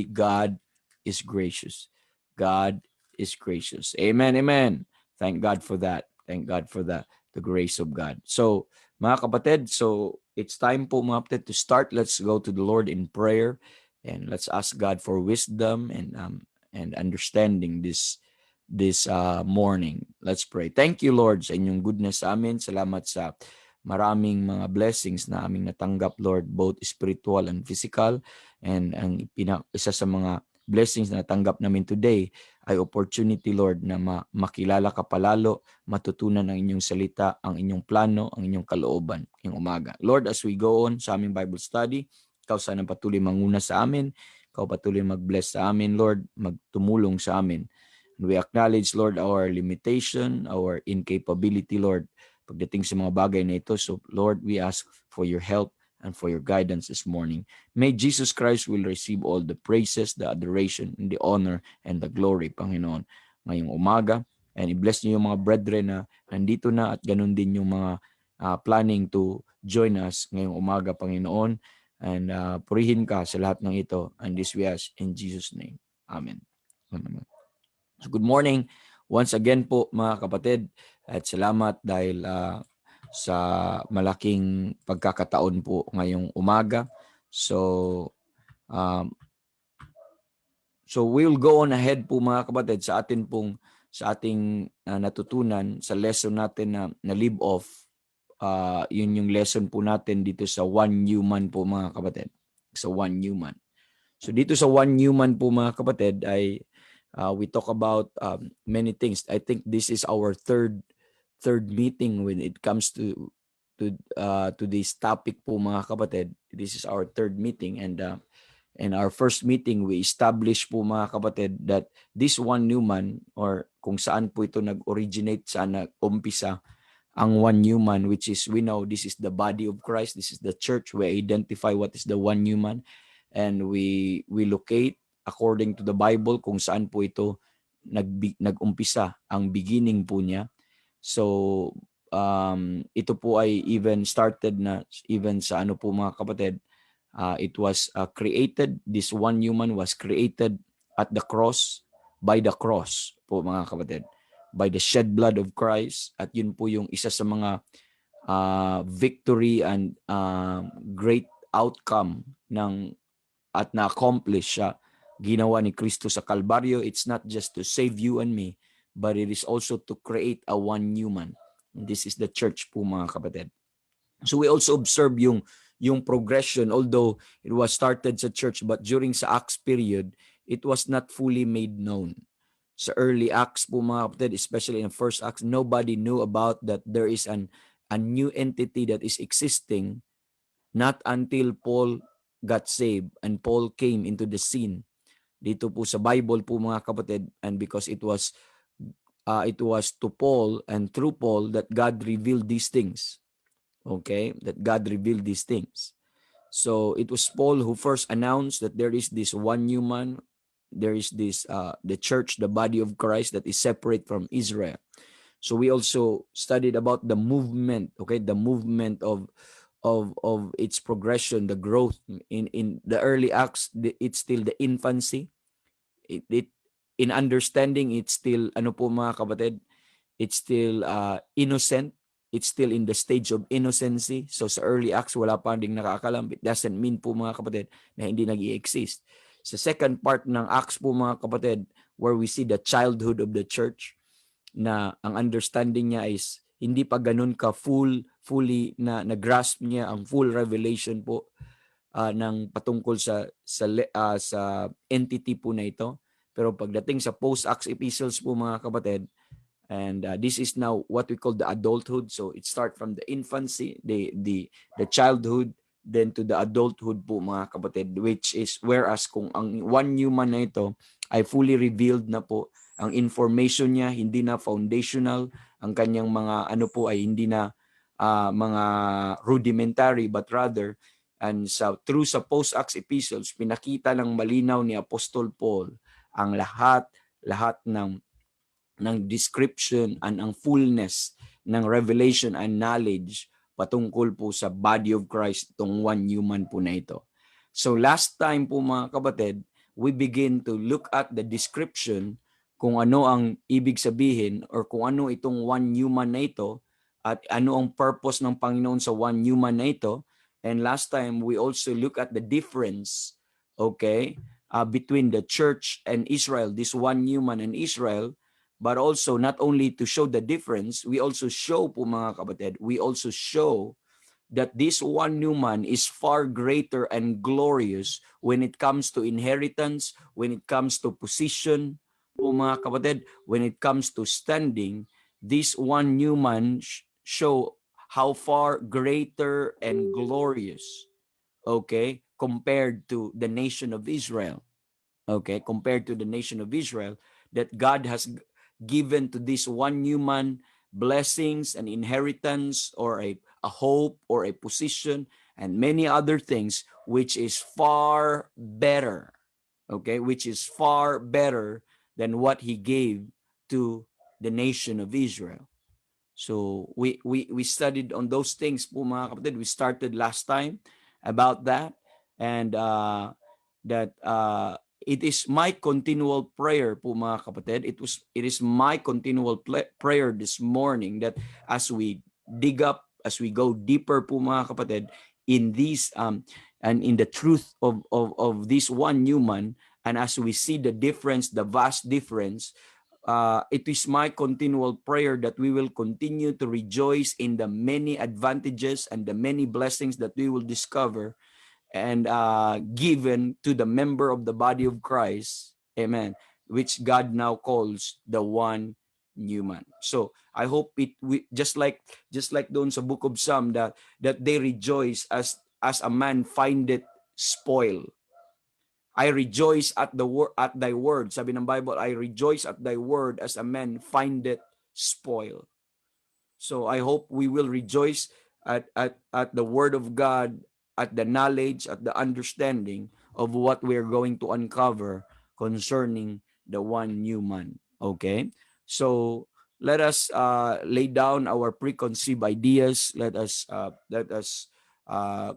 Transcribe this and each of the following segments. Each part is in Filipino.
God is gracious. God is gracious. Amen, amen. Thank God for that. Thank God for the grace of God. So, mga kapatid, so it's time po mga kapatid to start. Let's go to the Lord in prayer and let's ask God for wisdom and understanding this morning. Let's pray. Thank you, Lord, sa inyong goodness sa amin. Salamat sa maraming mga blessings na aming natanggap, Lord, both spiritual and physical. And ang isa sa mga blessings na natanggap namin today ay opportunity, Lord, na makilala ka palalo, matutunan ang inyong salita, ang inyong plano, ang inyong kalooban ngayong umaga. Lord, as we go on sa aming Bible study, Ikaw sana patuloy manguna sa amin, Ikaw patuloy mag-bless sa amin, Lord, magtumulong sa amin. And we acknowledge, Lord, our limitation, our incapability, Lord, pagdating sa mga bagay na ito. So, Lord, we ask for your help and for your guidance this morning. May Jesus Christ will receive all the praises, the adoration, and the honor, and the glory, Panginoon, ngayong umaga. And i-bless niyo yung mga brethren na nandito na at ganun din yung mga planning to join us ngayong umaga, Panginoon. And purihin ka sa lahat ng ito. And this we ask in Jesus' name. Amen. Amen. So good morning once again po mga kapatid at salamat dahil sa malaking pagkakataon po ngayong umaga. So we'll go on ahead po mga kapatid sa ating natutunan sa lesson natin na leave off. Yun yung lesson po natin dito sa one human po mga kapatid. Sa one human. So dito sa one human po mga kapatid ay we talk about many things. I think this is our third meeting when it comes to this topic po mga kapatid. This is our third meeting and our first meeting we established po mga kapatid that this one human or kung saan po ito nag-originate, saan nag-umpisa ang one human, which is we know this is the body of Christ, this is the church. We identify what is the one human and we locate according to the Bible kung saan po ito nag-umpisa, ang beginning po niya. So ito po ay even started na even sa ano po mga kapatid, it was created, this one human was created at the cross, by the cross po mga kapatid, by the shed blood of Christ. At yun po yung isa sa mga victory and great outcome at na-accomplish siya, ginawa ni Kristo sa Kalbaryo. It's not just to save you and me, but it is also to create a one human. And this is the church po mga kapatid. So we also observe yung progression, although it was started sa church, but during sa Acts period, it was not fully made known. Sa early Acts po mga kapatid, especially in first Acts, nobody knew about that there is a new entity that is existing, not until Paul got saved and Paul came into the scene dito po sa Bible po mga kapatid. And because it was to Paul and through Paul that God revealed these things. Okay, that God revealed these things. So it was Paul who first announced that there is this one human, there is this the church, the body of Christ that is separate from Israel. So we also studied about the movement, okay, the movement of its progression, the growth in the early Acts. It's still the infancy. It in understanding, it's still ano po mga kapatid, it's still innocent. It's still in the stage of innocency. So sa early Acts, wala pa ding nakakalam. It doesn't mean po mga kapatid na hindi nag-i-exist. Sa second part ng Acts po mga kapatid, where we see the childhood of the church, na ang understanding niya is hindi pa ganun ka fully na grasp niya ang full revelation po ng patungkol sa entity po na ito. Pero pagdating sa post-Acts epistles po mga kapatid, and this is now what we call the adulthood. So it starts from the infancy, the childhood, then to the adulthood po mga kapatid, which is whereas kung ang one human na ito ay fully revealed na po, ang information niya hindi na foundational, ang kanyang mga ano po ay hindi na mga rudimentary, but rather and through sa post-Acts epistles, pinakita ng malinaw ni Apostol Paul ang lahat ng description and ang fullness ng revelation and knowledge patungkol po sa body of Christ, itong one human po na ito. So last time po mga kapatid, we begin to look at the description kung ano ang ibig sabihin or kung ano itong one human na ito at ano ang purpose ng Panginoon sa one human na ito. And last time, we also look at the difference, okay, between the church and Israel, this one human and Israel, but also not only to show the difference, we also show po mga kapatid, we also show that this one human is far greater and glorious when it comes to inheritance, when it comes to position, po mga kapatid, when it comes to standing, this one human show how far greater and glorious, okay, compared to the nation of Israel. Okay, compared to the nation of Israel, that God has given to this one human blessings and inheritance or a hope or a position and many other things which is far better, okay, which is far better than what he gave to the nation of Israel. So we studied on those things po mga kapatid. We started last time about that, and that it is my continual prayer po mga kapatid. It is my continual prayer this morning that as we dig up, as we go deeper po mga kapatid in these and in the truth of this one human, and as we see the difference, the vast difference, it is my continual prayer that we will continue to rejoice in the many advantages and the many blessings that we will discover and given to the member of the body of Christ, amen, which God now calls the one human. So I hope we just like doon sa book of Psalm that they rejoice as a man findeth spoil. I rejoice at thy word. Sabi ng Bible, I rejoice at thy word as a man findeth spoil. So I hope we will rejoice at the word of God, at the knowledge, at the understanding of what we are going to uncover concerning the one new man. Okay? So let us lay down our preconceived ideas. Let us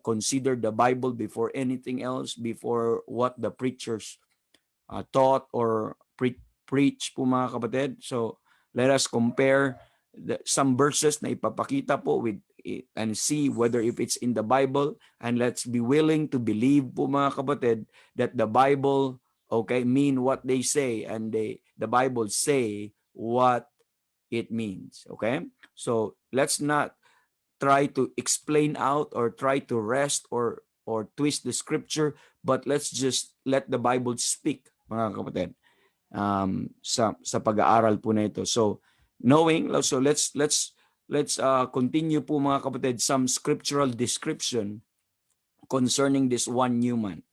consider the Bible before anything else, before what the preachers taught or preach po mga kapatid. So let us compare some verses na ipapakita po with it and see whether if it's in the Bible, and let's be willing to believe po mga kapatid that the Bible, okay, mean what they say, and the Bible say what it means. Okay, so let's not try to explain out or try to rest or twist the scripture, but let's just let the Bible speak mga kapatid sa pag-aaral po na ito. So knowing, so let's continue po mga kapatid some scriptural description concerning this one human.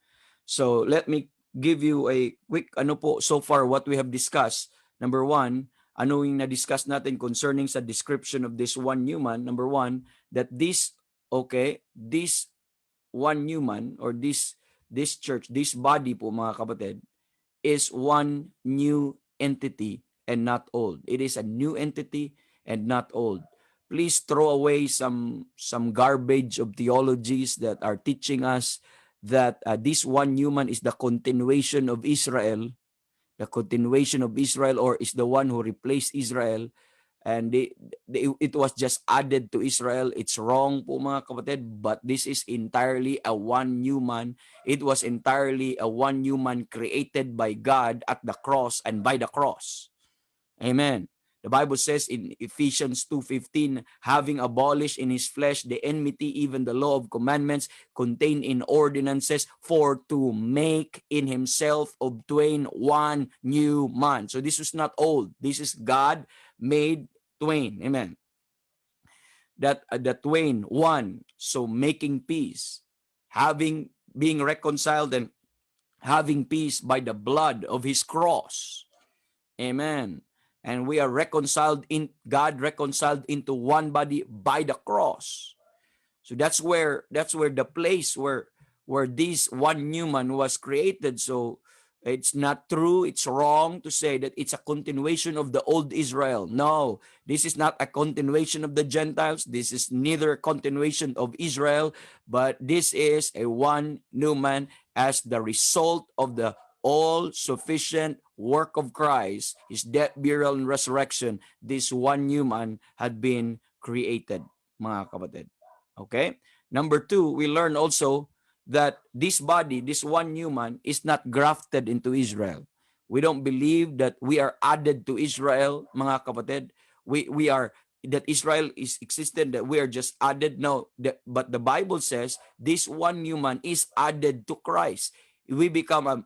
So let me give you a quick ano po so far what we have discussed. Number one, ano yung na-discuss natin concerning sa description of this one human? Number one, that this one human or this church, this body po mga kapatid, is one new entity and not old. It is a new entity and not old. Please throw away some garbage of theologies that are teaching us that this one human is the continuation of Israel, or is the one who replaced Israel, and it was just added to Israel. It's wrong po mga kapatid, but this is entirely a one human. It was entirely a one human created by God at the cross and by the cross. Amen. The Bible says in Ephesians 2:15, having abolished in his flesh the enmity, even the law of commandments contained in ordinances, for to make in himself of twain one new man. So this was not old. This is God made twain. Amen. That the twain, one. So making peace, being reconciled and having peace by the blood of his cross. Amen. And we are reconciled God reconciled into one body by the cross. So that's where the place where this one human was created. So it's not true, it's wrong to say that it's a continuation of the old Israel. No, this is not a continuation of the Gentiles. This is neither a continuation of Israel, but this is a one human as the result of the all-sufficient work of Christ, his death, burial, and resurrection, this one human had been created, mga kapatid. Okay? Number two, we learn also that this body, this one human, is not grafted into Israel. We don't believe that we are added to Israel, mga kapatid. We are, that Israel is existed, that we are just added. No, but the Bible says this one human is added to Christ. We become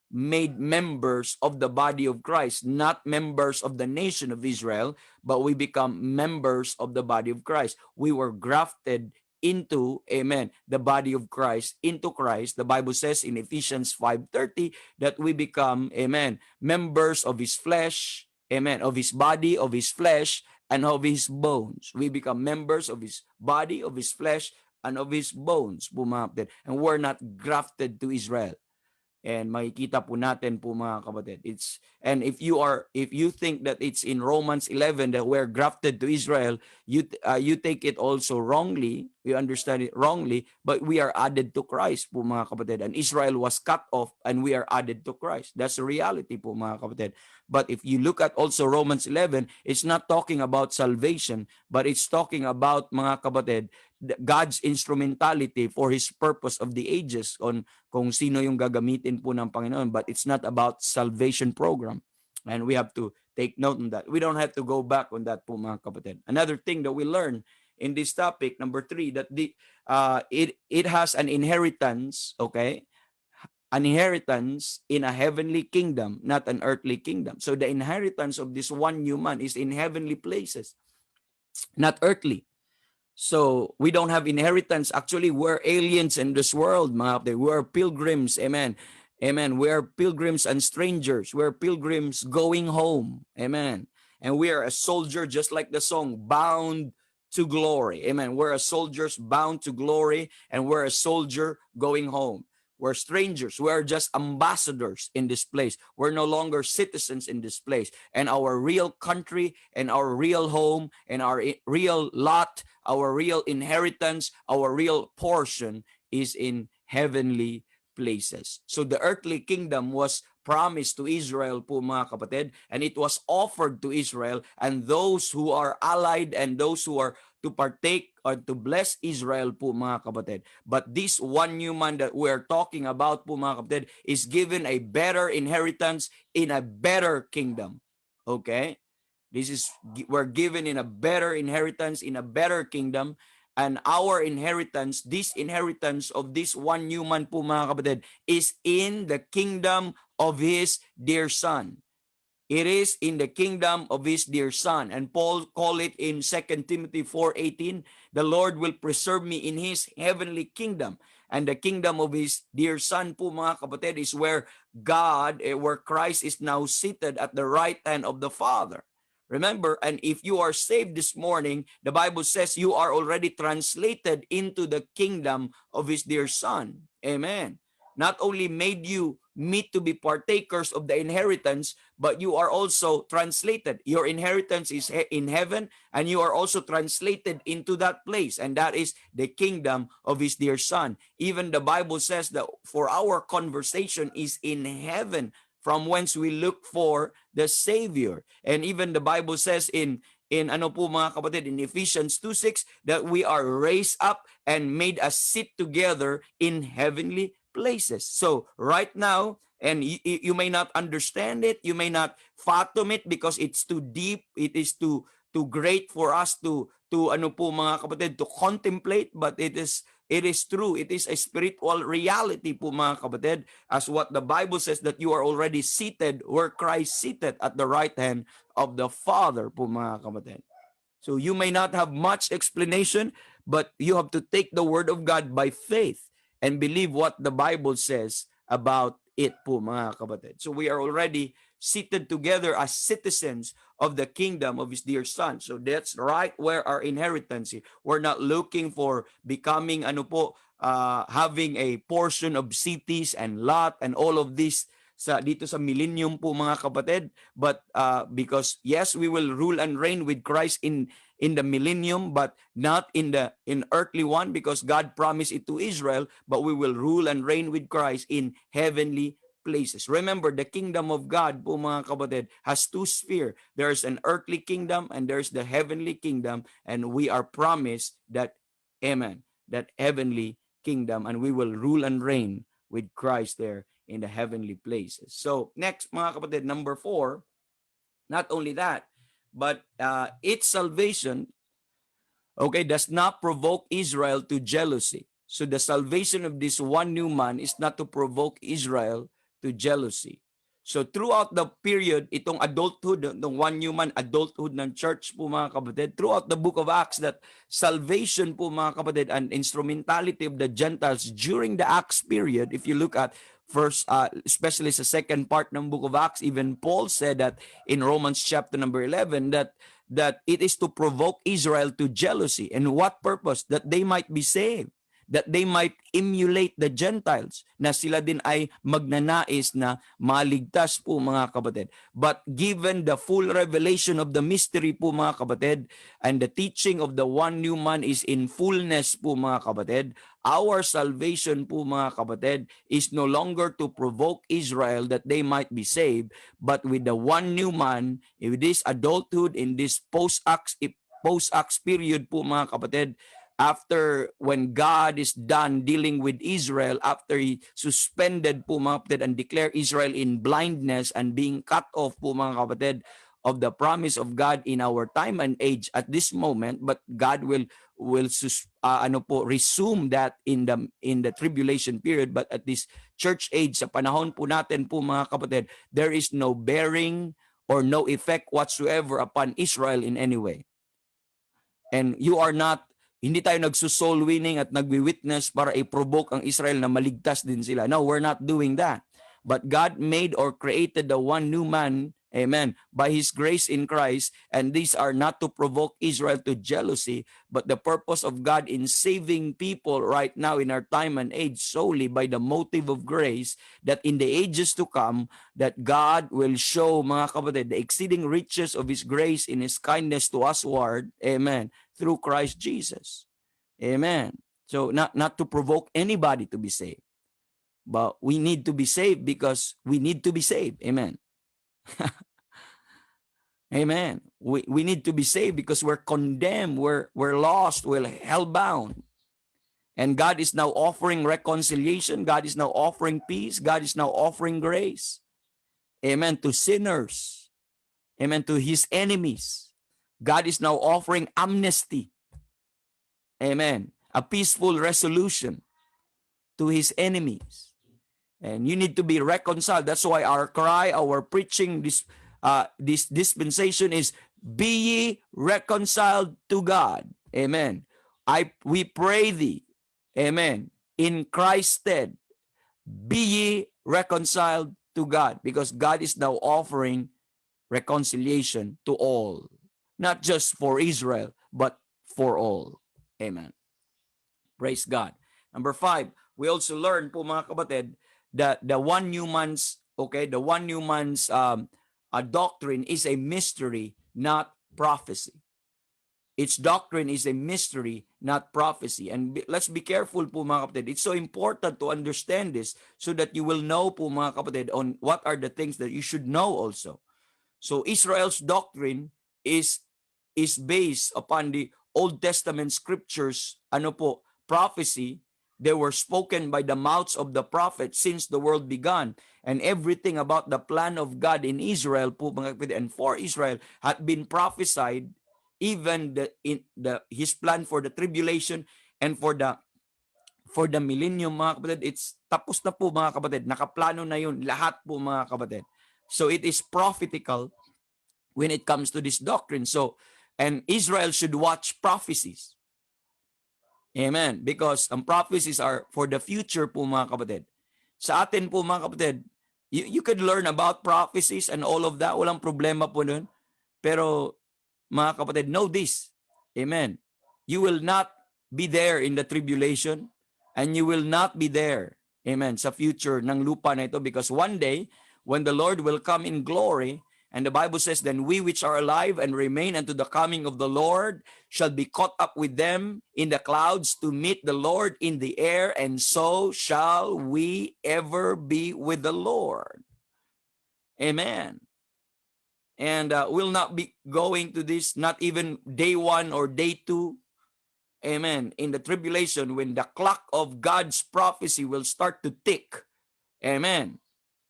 made members of the body of Christ, not members of the nation of Israel, but we become members of the body of Christ. We were grafted into, amen, the body of Christ, into Christ. The Bible says in Ephesians 5:30 that we become, amen, members of his flesh, amen, of his body, of his flesh, and of his bones. We become members of his body, of his flesh, and of his bones. And we're not grafted to Israel. And makikita po natin po, mga kapatid. And if you think that it's in Romans 11 that we're grafted to Israel, you take it also wrongly. You understand it wrongly, but we are added to Christ po, mga kapatid. And Israel was cut off and we are added to Christ. That's the reality po, mga kapatid. But if you look at also Romans 11, it's not talking about salvation, but it's talking about, mga kapatid, God's instrumentality for his purpose of the ages, on kung sino yung gagamitin po ng Panginoon. But it's not about salvation program. And we have to take note on that. We don't have to go back on that po, mga kapatid. Another thing that we learn in this topic, number 3, that it has an inheritance, okay? An inheritance in a heavenly kingdom, not an earthly kingdom. So the inheritance of this one human is in heavenly places, not earthly. So we don't have inheritance. Actually, we're aliens in this world, mga kapatid. We're pilgrims, amen. Amen. We're pilgrims and strangers. We're pilgrims going home, amen. And we are a soldier, just like the song, bound to glory, amen. We're a soldiers bound to glory, and we're a soldier going home. We're strangers. We're just ambassadors in this place. We're no longer citizens in this place. And our real country and our real home and our real lot, our real inheritance, our real portion is in heavenly places. So the earthly kingdom was promised to Israel po, mga kapatid, and it was offered to Israel, and those who are allied and those who are to partake or to bless Israel po, mga kapatid. But this one human that we're talking about po, mga kapatid, is given a better inheritance in a better kingdom. Okay? We're given in a better inheritance in a better kingdom, and our inheritance, this inheritance of this one human po, mga kapatid, is in the kingdom of his dear son. It is in the kingdom of his dear son. And Paul called it in 2 Timothy 4:18, the Lord will preserve me in his heavenly kingdom. And the kingdom of his dear son po, mga kapatid, is where where Christ is now seated at the right hand of the Father. Remember, and if you are saved this morning, the Bible says you are already translated into the kingdom of his dear son. Amen. Not only made you meet to be partakers of the inheritance, but you are also translated. Your inheritance is in heaven, and you are also translated into that place, and that is the kingdom of his dear son. Even the Bible says that for our conversation is in heaven, from whence we look for the Savior. And even the Bible says in ano po, mga kapatid, in Ephesians 2:6, that we are raised up and made us sit together in heavenly places. So right now, and you may not understand it, you may not fathom it because it's too deep, it is too great for us to ano po, mga kapatid, to contemplate, but it is true. It is a spiritual reality po, mga kapatid, as what the Bible says, that you are already seated where Christ seated at the right hand of the Father po, mga kapatid. So you may not have much explanation, but you have to take the word of God by faith and believe what the Bible says about it po, mga kapatid. So we are already seated together as citizens of the kingdom of his dear son. So that's right where our inheritance is. We're not looking for becoming having a portion of cities and lot and all of this dito sa millennium po, mga kapatid. But because yes, we will rule and reign with Christ in the millennium, but not in earthly one, because God promised it to Israel, but we will rule and reign with Christ in heavenly places. Remember, the kingdom of God po mga kapatid has two spheres. There's an earthly kingdom and there's the heavenly kingdom, and we are promised that, amen, that heavenly kingdom, and we will rule and reign with Christ there in the heavenly places. So next mga kapatid, number 4, not only that, but its salvation, okay, does not provoke Israel to jealousy. So the salvation of this one new man is not to provoke Israel to jealousy. So throughout the period, itong adulthood, ng one new man, adulthood ng church po mga kapatid, throughout the book of Acts, that salvation po mga kapatid and instrumentality of the Gentiles during the Acts period, if you look at first, especially sa second part ng book of Acts, even Paul said that in Romans chapter number 11, that it is to provoke Israel to jealousy. And what purpose? That they might be saved. That they might emulate the Gentiles, na sila din ay magnanais na maligtas po mga kapatid. But given the full revelation of the mystery po mga kapatid, and the teaching of the one new man is in fullness po mga kapatid, our salvation po mga kapatid is no longer to provoke Israel that they might be saved, but with the one new man, with this adulthood, in this post-Acts period po mga kapatid, after when God is done dealing with Israel, after He suspended po mga kapatid and declared Israel in blindness and being cut off po mga kapatid of the promise of God in our time and age at this moment, but God will resume that in the tribulation period. But at this church age, sa panahon po natin po mga kapatid, there is no bearing or no effect whatsoever upon Israel in any way. And hindi tayo nagsusoul winning at nagwi-witness para i-provoke ang Israel na maligtas din sila. No, we're not doing that. But God made or created the one new man, amen, by His grace in Christ, and these are not to provoke Israel to jealousy, but the purpose of God in saving people right now in our time and age solely by the motive of grace, that in the ages to come, that God will show, mga kapatid, the exceeding riches of His grace in His kindness to usward, amen, through Christ Jesus. Amen. So not to provoke anybody to be saved, but we need to be saved because we need to be saved. Amen. Amen. We need to be saved because we're condemned, we're lost, we're hellbound. And God is now offering reconciliation. God is now offering peace. God is now offering grace. Amen. To sinners. Amen. To His enemies. God is now offering amnesty. Amen. A peaceful resolution to His enemies. And you need to be reconciled. That's why our cry, our preaching, this dispensation is, be ye reconciled to God. Amen. We pray thee, amen, in Christ's stead, be ye reconciled to God, because God is now offering reconciliation to all. Not just for Israel, but for all. Amen. Praise God. Number 5, we also learn po mga kapatid that the one new man's doctrine is a mystery, not prophecy. Its doctrine is a mystery, not prophecy. And let's be careful po mga kapatid. It's so important to understand this so that you will know po mga kapatid on what are the things that you should know also. So Israel's doctrine is based upon the Old Testament scriptures, prophecy. They were spoken by the mouths of the prophets since the world began. And everything about the plan of God in Israel po mga kapatid and for Israel had been prophesied, even His plan for the tribulation and for the millennium mga kapatid. It's tapos na po mga kapatid. Nakaplano na yun lahat po mga kapatid. So it is prophetical when it comes to this doctrine. So, and Israel should watch prophecies. Amen. Because ang prophecies are for the future po mga kapatid. Sa atin po mga kapatid, you could learn about prophecies and all of that. Walang problema po nun. Pero mga kapatid, know this. Amen. You will not be there in the tribulation and you will not be there, amen, sa future ng lupa na ito, because one day, when the Lord will come in glory, And the Bible says, then we which are alive and remain unto the coming of the Lord shall be caught up with them in the clouds to meet the Lord in the air, and so shall we ever be with the Lord. Amen. And we'll not be going to this, not even day 1 or day 2. Amen. In the tribulation, when the clock of God's prophecy will start to tick. Amen.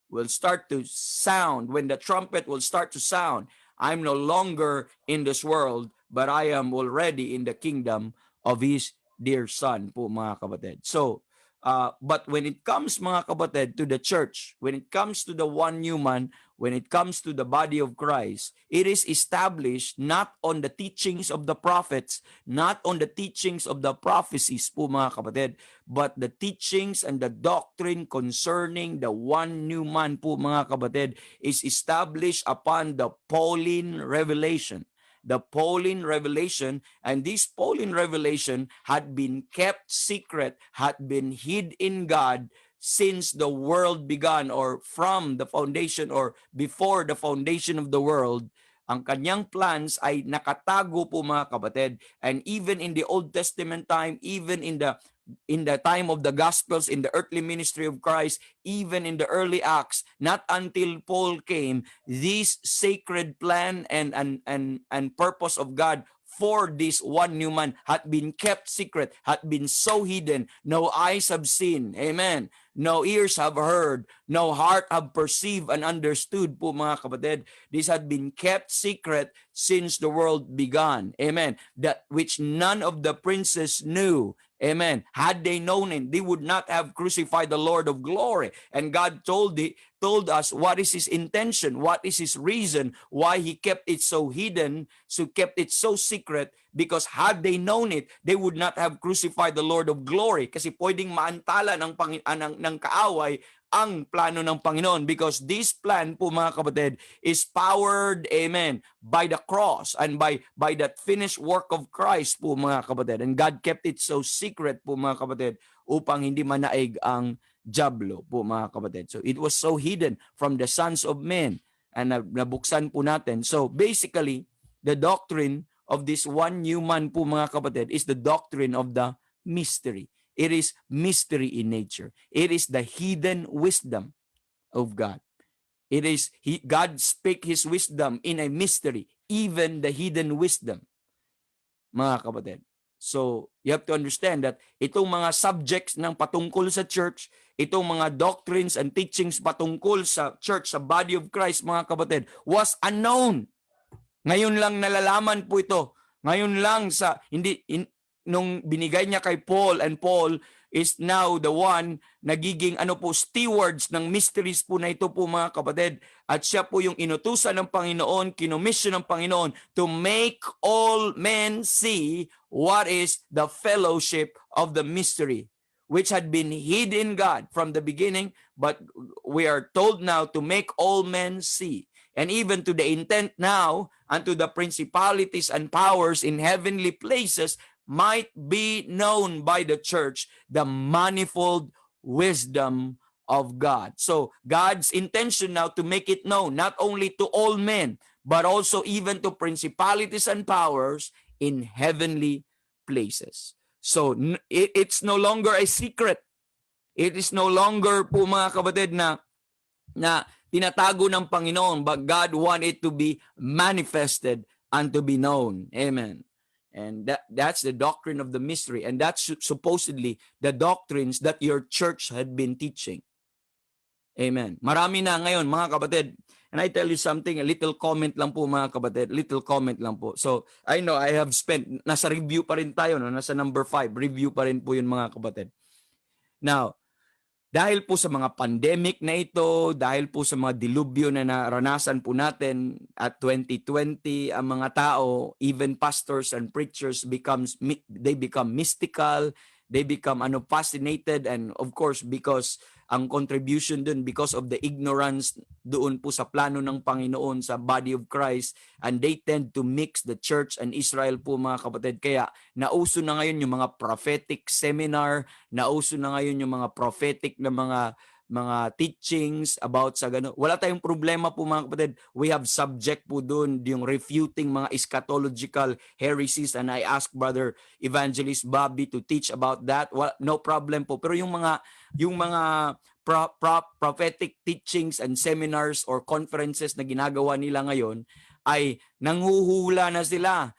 Will start to sound, when the trumpet will start to sound, I'm no longer in this world, but I am already in the kingdom of His dear Son po mga kapatid. So, but when it comes mga kapatid to the church, when it comes to the one new man, when it comes to the body of Christ, it is established not on the teachings of the prophets, not on the teachings of the prophecies po mga kapatid, but the teachings and the doctrine concerning the one new man po mga kapatid is established upon the Pauline revelation. The Pauline revelation, and this Pauline revelation had been kept secret, had been hid in God since the world began, or from the foundation, or before the foundation of the world. Ang kanyang plans ay nakatago po mga kapatid. And even in the Old Testament time, even in the time of the Gospels, in the earthly ministry of Christ, even in the early Acts, not until Paul came, this sacred plan and purpose of God for this one new man had been kept secret, had been so hidden, no eyes have seen, amen, no ears have heard, no heart have perceived and understood po mga kapatid. This had been kept secret since the world began, amen, that which none of the princes knew. Amen. Had they known it, they would not have crucified the Lord of glory. And God told us what is His intention, what is His reason, why He kept it so hidden, so kept it so secret, because had they known it, they would not have crucified the Lord of glory. Kasi pwedeng maantala ng kaaway ang plano ng Panginoon, because this plan po mga kapatid is powered, amen, by the cross and by that finished work of Christ po mga kapatid. And God kept it so secret po mga kapatid upang hindi manaig ang dyablo po mga kapatid. So it was so hidden from the sons of men, and nabuksan po natin. So basically, the doctrine of this one new man po mga kapatid is the doctrine of the mystery. It is mystery in nature. It is the hidden wisdom of God. It is God spake His wisdom in a mystery, even the hidden wisdom, mga kapatid. So, you have to understand that itong mga subjects ng patungkol sa church, itong mga doctrines and teachings patungkol sa church, sa body of Christ, mga kapatid, was unknown. Ngayon lang nalalaman po ito. Ngayon lang nung binigay niya kay Paul, and Paul is now the one nagiging stewards ng mysteries po na ito po mga kapatid. At siya po yung inutusan ng Panginoon, kinomission ng Panginoon to make all men see what is the fellowship of the mystery, which had been hid in God from the beginning, but we are told now to make all men see. And even to the intent now, unto the principalities and powers in heavenly places, might be known by the church the manifold wisdom of God. So God's intention now to make it known not only to all men, but also even to principalities and powers in heavenly places. So it's no longer a secret. It is no longer po mga kapatid na tinatago ng Panginoon, but God wanted it to be manifested and to be known. Amen. And that's the doctrine of the mystery. And that's supposedly the doctrines that your church had been teaching. Amen. Marami na ngayon, mga kapatid. And I tell you something, a little comment lang po mga kapatid. Little comment lang po. So, I know I have spent, nasa review pa rin tayo, no? Nasa number 5. Review pa rin po yun mga kapatid. Now, dahil po sa mga pandemic na ito, dahil po sa mga dilubyo na naranasan po natin at 2020, ang mga tao, even pastors and preachers, they become mystical, they become fascinated, and of course, because ang contribution dun, because of the ignorance doon po sa plano ng Panginoon sa body of Christ, and they tend to mix the church and Israel po mga kapatid. Kaya nauso na ngayon yung mga prophetic seminar, nauso na ngayon yung mga prophetic na mga teachings about sa gano'n. Wala tayong problema po mga kapatid. We have subject po doon, yung refuting mga eschatological heresies, and I asked Brother Evangelist Bobby to teach about that. Well, no problem po. Pero yung mga prophetic teachings and seminars or conferences na ginagawa nila ngayon ay nanghuhula na sila.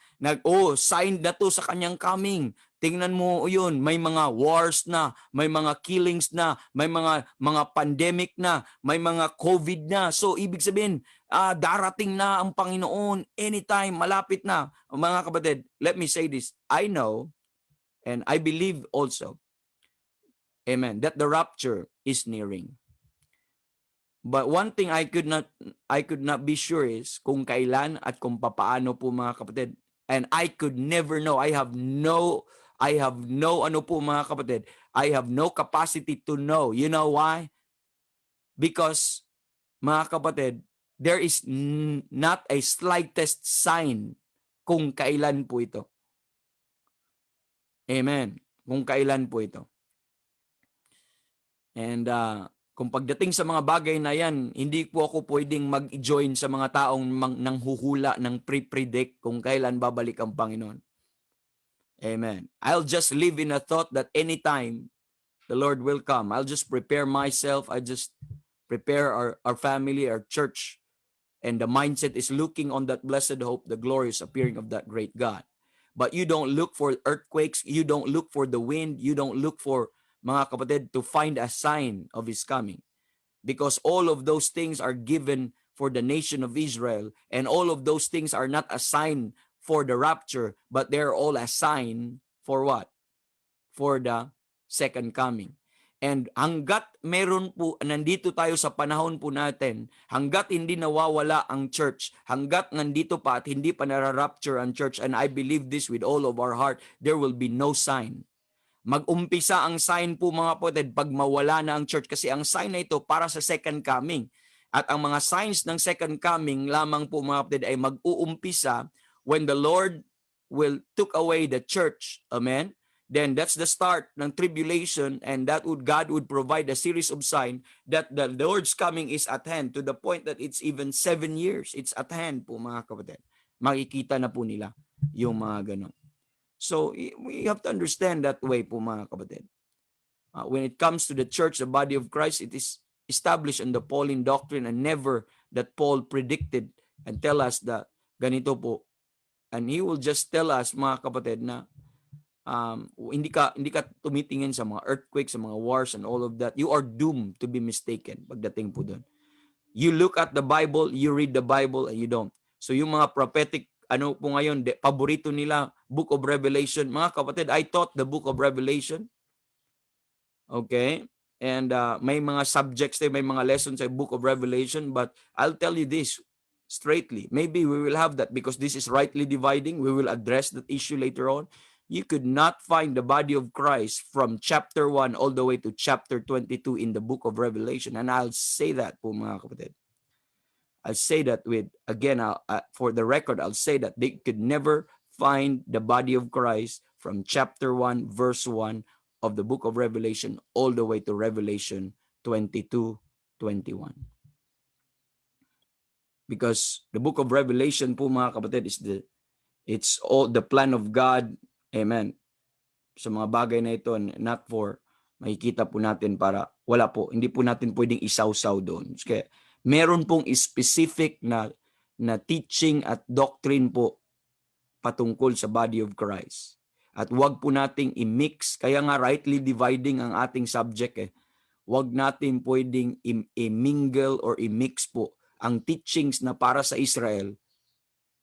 Signed na to sa kanyang coming. Tingnan mo yun, may mga wars na, may mga killings na, may mga pandemic na, may mga COVID na. So ibig sabihin, darating na ang Panginoon anytime, malapit na. Mga kapatid, let me say this. I know and I believe also, amen, that the rapture is nearing. But one thing I could not be sure is kung kailan at kung papaano po mga kapatid. And I could never know. I have no ano po mga kapatid. I have no capacity to know. You know why? Because mga kapatid, there is not a slightest sign kung kailan po ito. Amen. Kung kailan po ito. And kung pagdating sa mga bagay na yan, hindi po ako pwedeng mag-join sa mga taong nanghuhula ng pre-predict kung kailan babalik ang Panginoon. Amen. I'll just live in a thought that anytime the Lord will come. I'll just prepare myself. I just prepare our family, our church. And the mindset is looking on that blessed hope, the glorious appearing of that great God. But you don't look for earthquakes. You don't look for the wind. You don't look for, mga kapatid, to find a sign of His coming. Because all of those things are given for the nation of Israel. And all of those things are not a sign for the rapture, but they're all a sign for what? For the second coming. And hanggat meron po, nandito tayo sa panahon po natin, hanggat hindi nawawala ang church, hanggat nandito pa at hindi pa nara-rapture ang church, and I believe this with all of our heart, there will be no sign. Mag-umpisa ang sign po mga kapatid pag mawala na ang church, kasi ang sign na ito para sa second coming. At ang mga signs ng second coming lamang po mga kapatid ay mag-uumpisa when the Lord will took away the church. Amen? Then that's the start ng tribulation, and God would provide a series of signs that the Lord's coming is at hand, to the point that it's even 7 years. It's at hand po mga kapatid. Makikita na po nila yung mga ganon. So we have to understand that way po mga kapatid. When it comes to the church, the body of Christ, it is established on the Pauline doctrine, and never that Paul predicted and tell us that ganito po. And he will just tell us mga kapatid na hindi ka tumitingin sa mga earthquakes, sa mga wars and all of that. You are doomed to be mistaken pagdating po doon. You look at the Bible, you read the Bible, and you don't. So yung mga prophetic, ano po ngayon, paborito nila, Book of Revelation. Mga kapatid, I taught the Book of Revelation. Okay? And may mga subjects there, may mga lessons sa Book of Revelation, but I'll tell you this straightly. Maybe we will have that because this is rightly dividing. We will address that issue later on. You could not find the body of Christ from chapter 1 all the way to chapter 22 in the Book of Revelation. And I'll say that po mga kapatid. I'll say that with, again, for the record, I'll say that they could never find the body of Christ from chapter 1, verse 1 of the Book of Revelation all the way to Revelation 22:21. Because the Book of Revelation po mga kapatid it's all the plan of God. Amen. Sa mga bagay na ito, not for makikita po natin para wala po, hindi po natin pwedeng isawsaw doon. Kaya meron pong specific na teaching at doctrine po patungkol sa body of Christ. At wag po nating i-mix, kaya nga rightly dividing ang ating subject. Wag natin pwedeng i-mingle or i-mix po ang teachings na para sa Israel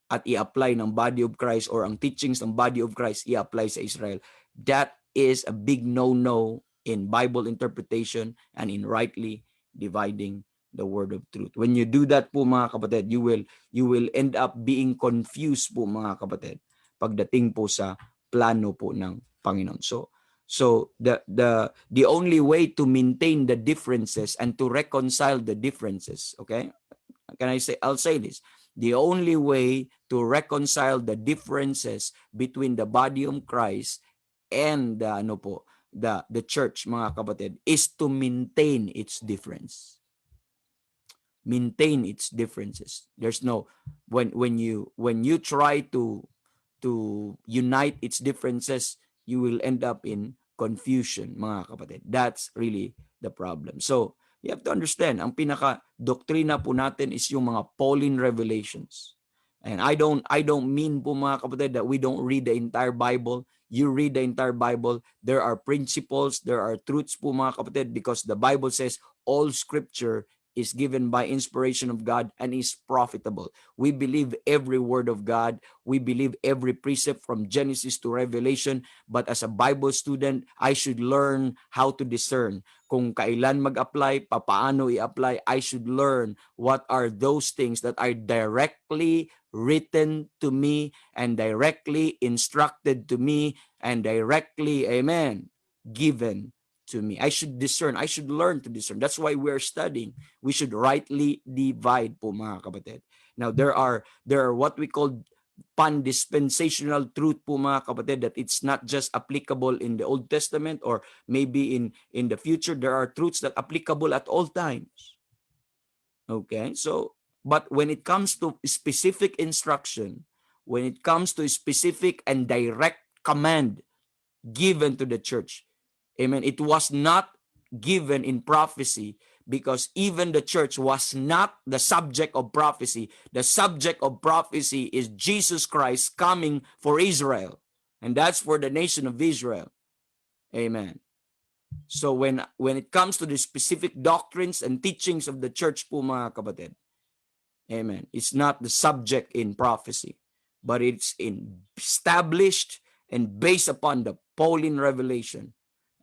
at i-apply ng body of Christ, or ang teachings ng body of Christ i-apply sa Israel. That is a big no-no in Bible interpretation and in rightly dividing the word of truth. When you do that po mga kapatid, you will end up being confused po mga kapatid pagdating po sa plano po ng Panginoon. So the only way to maintain the differences and to reconcile the differences, okay? I'll say this. The only way to reconcile the differences between the body of Christ and the church, mga kapatid, is to maintain its difference. Maintain its differences. There's no when you try to unite its differences, you will end up in confusion, mga kapatid. That's really the problem. So, you have to understand, ang pinaka-doktrina po natin is yung mga Pauline revelations. And I don't mean po, mga kapatid, that we don't read the entire Bible. You read the entire Bible. There are principles, there are truths po, mga kapatid, because the Bible says all scripture is given by inspiration of God and is profitable. We believe every word of God. We believe every precept from Genesis to Revelation. But as a Bible student, I should learn how to discern. Kung kailan mag-apply, paano i-apply, I should learn what are those things that are directly written to me and directly instructed to me and directly, amen, given to me. I should discern. I should learn to discern. That's why we're studying. We should rightly divide po, mga kapatid. Now, there are what we call pan-dispensational truth po, mga kapatid, that it's not just applicable in the Old Testament or maybe in the future. There are truths that applicable at all times. Okay? So, but when it comes to specific instruction, when it comes to specific and direct command given to the church, amen, it was not given in prophecy, because even the church was not the subject of prophecy. The subject of prophecy is Jesus Christ coming for Israel. And that's for the nation of Israel. Amen. So when it comes to the specific doctrines and teachings of the church po, mga kapatid, amen, it's not the subject in prophecy, but it's established and based upon the Pauline revelation.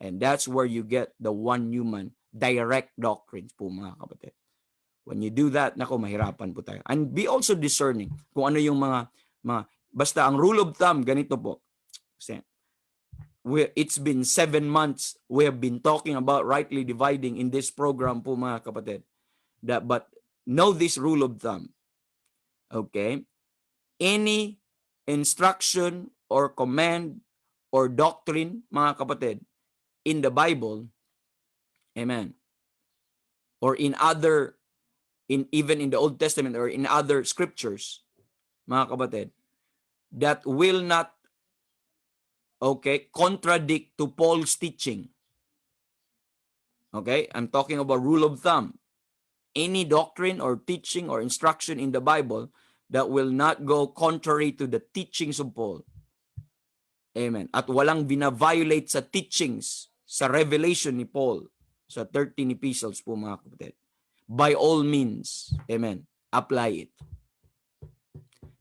And that's where you get the one human direct doctrines po, mga kapatid. When you do that, nako, mahirapan po tayo. And be also discerning kung ano yung mga basta ang rule of thumb, ganito po. It's been 7 months we have been talking about rightly dividing in this program po, mga kapatid. But know this rule of thumb. Okay? Any instruction or command or doctrine, mga kapatid, in the Bible, amen, or even in the Old Testament or in other scriptures, mga kapatid, that will not, okay, contradict to Paul's teaching. Okay? I'm talking about rule of thumb. Any doctrine or teaching or instruction in the Bible that will not go contrary to the teachings of Paul. Amen. At walang bina-violate sa teachings, sa revelation ni Paul, sa 13 epistles po, mga kapatid. By all means, amen, apply it.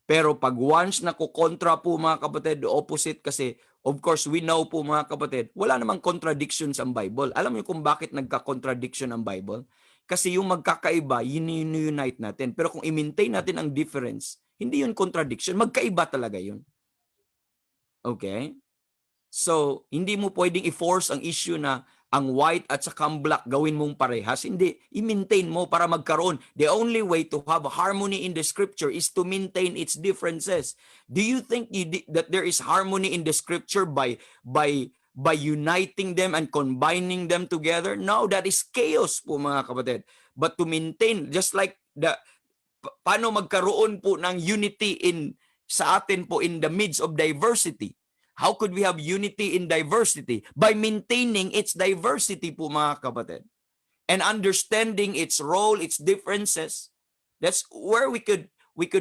Pero pag once na kukontra po, mga kapatid, the opposite, kasi of course we know po, mga kapatid, wala namang contradictions ang Bible. Alam niyo kung bakit nagka-contradiction ang Bible? Kasi yung magkakaiba, unite natin. Pero kung i-maintain natin ang difference, hindi yun contradiction, magkaiba talaga yun. Okay? So, hindi mo pwedeng i-force ang issue na ang white at saka ang black gawin mong parehas. Hindi. I-maintain mo para magkaroon. The only way to have harmony in the scripture is to maintain its differences. Do you think that there is harmony in the scripture by uniting them and combining them together? No, that is chaos po, mga kapatid. But to maintain, just like paano magkaroon po ng unity sa atin po in the midst of diversity. How could we have unity in diversity? By maintaining its diversity po, mga kapatid. And understanding its role, its differences. That's where we could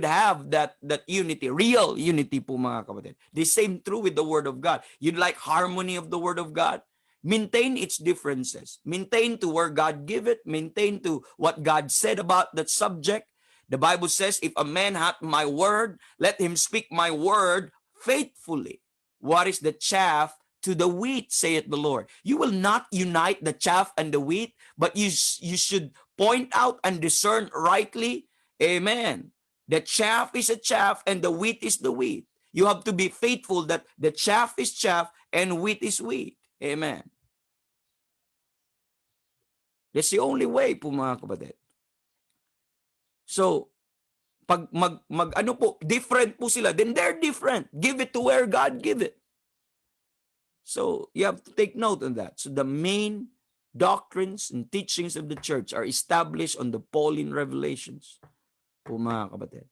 have that unity, real unity po, mga kapatid. The same true with the Word of God. You'd like harmony of the Word of God? Maintain its differences. Maintain to where God give it. Maintain to what God said about that subject. The Bible says, if a man hath my word, let him speak my word faithfully. What is the chaff to the wheat, saith the Lord? You will not unite the chaff and the wheat, but you should point out and discern rightly. Amen. The chaff is a chaff and the wheat is the wheat. You have to be faithful that the chaff is chaff and wheat is wheat. Amen. That's the only way po, mga kapatid. So, pag ano po, different po sila, then they're different. Give it to where God give it. So you have to take note on that. So the main doctrines and teachings of the church are established on the Pauline revelations. Po mga kapatid.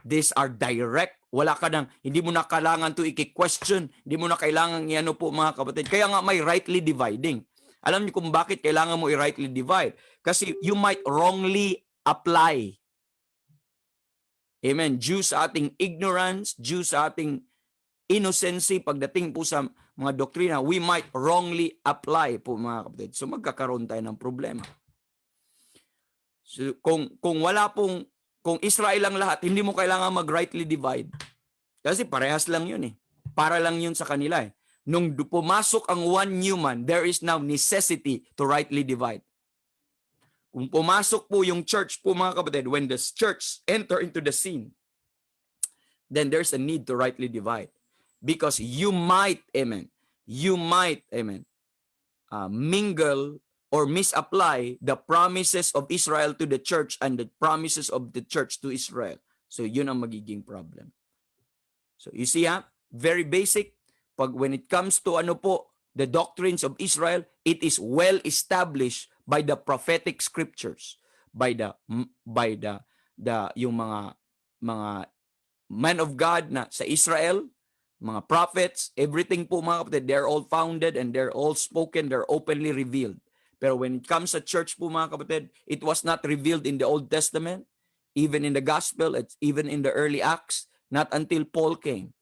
These are direct. Wala ka nang, hindi mo na kailangan to i-question. Hindi mo na kailangan i-ano po mga kapatid. Kaya nga may rightly dividing. Alam niyo kung bakit kailangan mo i-rightly divide? Kasi you might wrongly apply. Amen. Due sa ating ignorance, due sa ating innocency, pagdating po sa mga doktrina, we might wrongly apply po mga kapatid. So magkakaroon tayo ng problema. So, kung wala pong, kung Israel lang lahat, hindi mo kailangan mag-rightly divide. Kasi parehas lang yun eh. Para lang yun sa kanila eh. Nung pumasok ang one human, there is now necessity to rightly divide. Kung pumasok po yung church po mga kapatid, when the church enter into the scene, then there's a need to rightly divide. Because you might, amen, mingle or misapply the promises of Israel to the church and the promises of the church to Israel. So yun ang magiging problem. So you see very basic, when it comes to the doctrines of Israel, it is well established by the prophetic scriptures, by yung mga men of God na sa Israel, mga prophets, everything po mga kapatid, they're all founded and they're all spoken, they're openly revealed. Pero when it comes to church po mga kapatid, it was not revealed in the Old Testament, even in the Gospel, even in the early Acts, not until Paul came.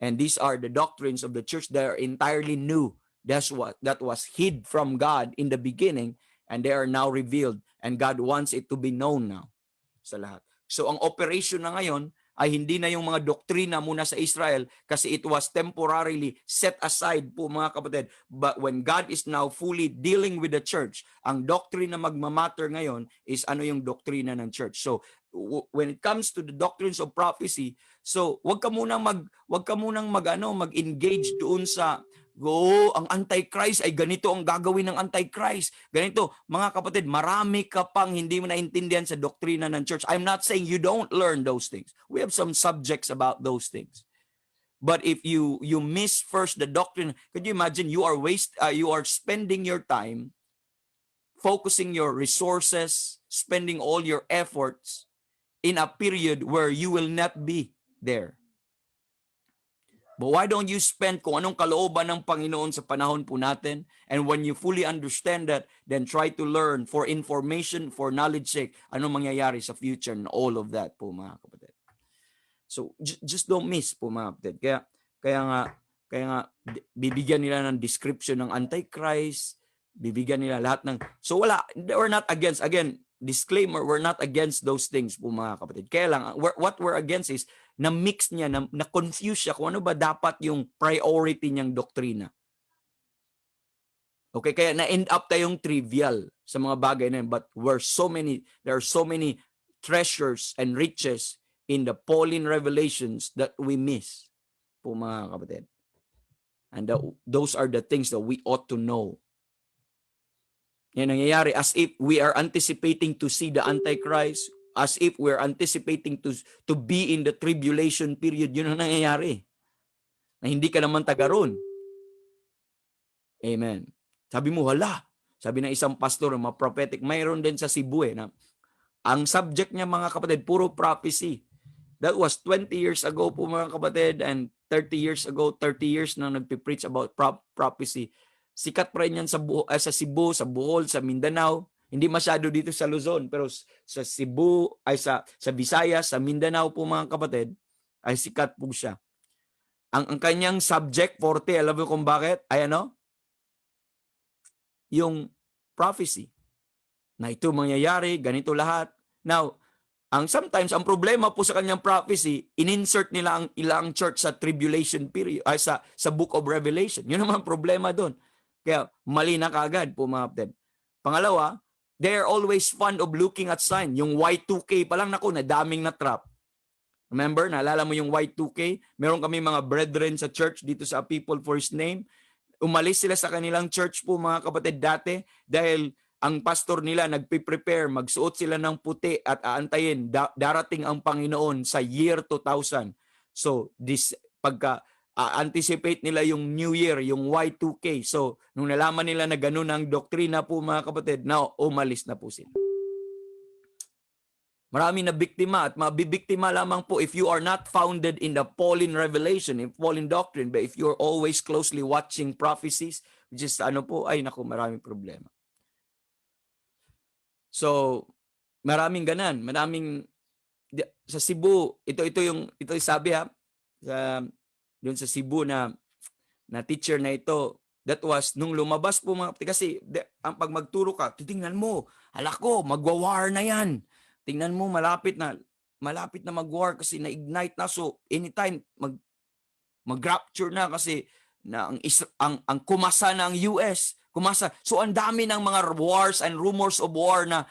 And these are the doctrines of the church that are entirely new. That was hid from God in the beginning, and they are now revealed, and God wants it to be known now sa lahat. So ang operation na ngayon ay hindi na yung mga doktrina muna sa Israel kasi it was temporarily set aside po mga kapatid. But when God is now fully dealing with the church, ang doctrine na magmamatter ngayon is ano yung doktrina ng church. So when it comes to the doctrines of prophecy, so wag ka munang mag-engage doon sa ang Antichrist ay ganito ang gagawin ng Antichrist. Ganito, mga kapatid, marami ka pang hindi mo naintindihan sa doktrina ng church. I'm not saying you don't learn those things. We have some subjects about those things. But if you miss first the doctrine, could you imagine you are spending your time, focusing your resources, spending all your efforts in a period where you will not be there. But why don't you spend kung anong kalooban ng Panginoon sa panahon po natin? And when you fully understand that, then try to learn for information, for knowledge sake, anong mangyayari sa future and all of that po mga kapatid. So just don't miss po mga kapatid. Kaya nga bibigyan nila ng description ng Antichrist, bibigyan nila lahat ng, so we're not against, again, disclaimer, we're not against those things po mga kapatid. Kaya lang, what we're against is na-mix niya, na-confuse siya kung ano ba dapat yung priority niyang doktrina. Okay, kaya na-end up tayong trivial sa mga bagay na yun. But there are so many treasures and riches in the Pauline revelations that we miss po mga kapatid. And those are the things that we ought to know. Yan nangyayari as if we are anticipating to see the Antichrist, as if we're anticipating to be in the tribulation period. Yun ang nangyayari. Na hindi ka naman taga ron. Amen. Sabi mo, hala. Sabi ng isang pastor, mga prophetic, mayroon din sa Cebu na ang subject niya mga kapatid, puro prophecy. That was 20 years ago po mga kapatid, and 30 years na nagpipreach about prophecy. Sikat pa rin yan sa Cebu, sa Bohol, sa Mindanao. Hindi masyado dito sa Luzon, pero sa Cebu, ay sa Visayas, sa Mindanao po mga kapatid, ay sikat po siya. Ang kanyang subject, forte, alam mo kung bakit? Ay ano? Yung prophecy. Na ito mangyayari, ganito lahat. Now, sometimes ang problema po sa kanyang prophecy, in-insert nila ang ilang church sa tribulation period, ay sa book of Revelation. Yun naman ang problema doon. Kaya mali na kaagad po mga kapatid. Pangalawa, they are always fond of looking at sign. Yung Y2K pa lang, na daming na-trap. Remember, naalala mo yung Y2K? Meron kami mga brethren sa church dito sa People for His Name. Umalis sila sa kanilang church po mga kapatid dati dahil ang pastor nila nagpe-prepare, magsuot sila ng puti at aantayin darating ang Panginoon sa year 2000. So, pagka anticipate nila yung New Year, yung Y2K. So, nung nalaman nila na ganun ang doktrina po mga kapatid, na umalis na po sila. Marami na biktima at mabibiktima lamang po if you are not founded in the Pauline revelation, in Pauline doctrine, but if you're always closely watching prophecies, which is maraming problema. So, maraming ganan, sa Cebu, ito sabi doon sa Cebu na teacher na ito, that was nung lumabas po mga kapatid, kasi ang pag magturo ka, titingnan mo, ko, magwa-war na yan. Tingnan mo, malapit na mag-war kasi na-ignite na. So, anytime, mag-rapture na kasi ang kumasa ng US. So, ang dami ng mga wars and rumors of war na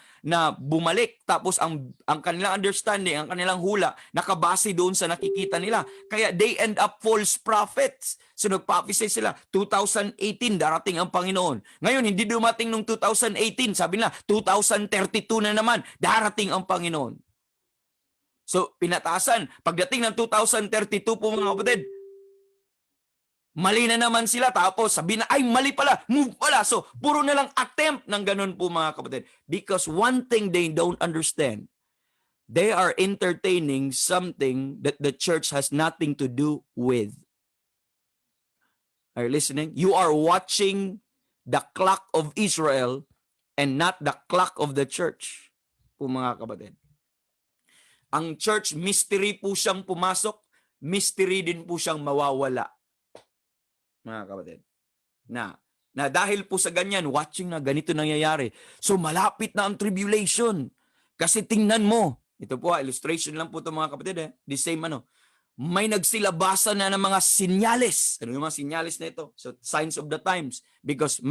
bumalik. Tapos, ang kanilang understanding, ang kanilang hula, nakabase doon sa nakikita nila. Kaya, they end up false prophets. So, nagpa-prophesy sila, 2018, darating ang Panginoon. Ngayon, hindi dumating nung 2018. Sabi nila, 2032 na naman, darating ang Panginoon. So, pinatasan. Pagdating ng 2032 po mga kapatid, mali na naman sila. Tapos sabi na, ay mali pala, move pala. So, puro na lang attempt ng ganun po mga kapatid. Because one thing they don't understand, they are entertaining something that the church has nothing to do with. Are you listening? You are watching the clock of Israel and not the clock of the church po mga kapatid. Ang church, mystery po siyang pumasok, mystery din po siyang mawawala. Mga kapatid. Na dahil po sa ganyan, watching na ganito nangyayari. So malapit na ang tribulation. Kasi tingnan mo, ito po, illustration lang po ito mga kapatid. The same may nagsilabasan na ng mga sinyales. Ano yung mga sinyales na ito? So, signs of the times. Because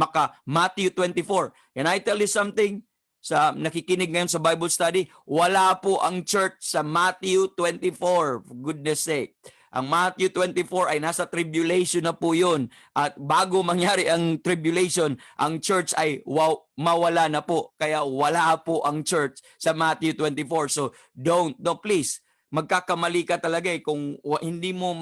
Matthew 24. Can I tell you something? Sa nakikinig ngayon sa Bible study, wala po ang church sa Matthew 24. For goodness sake. Ang Matthew 24 ay nasa tribulation na po yun. At bago mangyari ang tribulation, ang church ay mawala na po. Kaya wala po ang church sa Matthew 24. So, please, magkakamali ka talaga kung hindi mo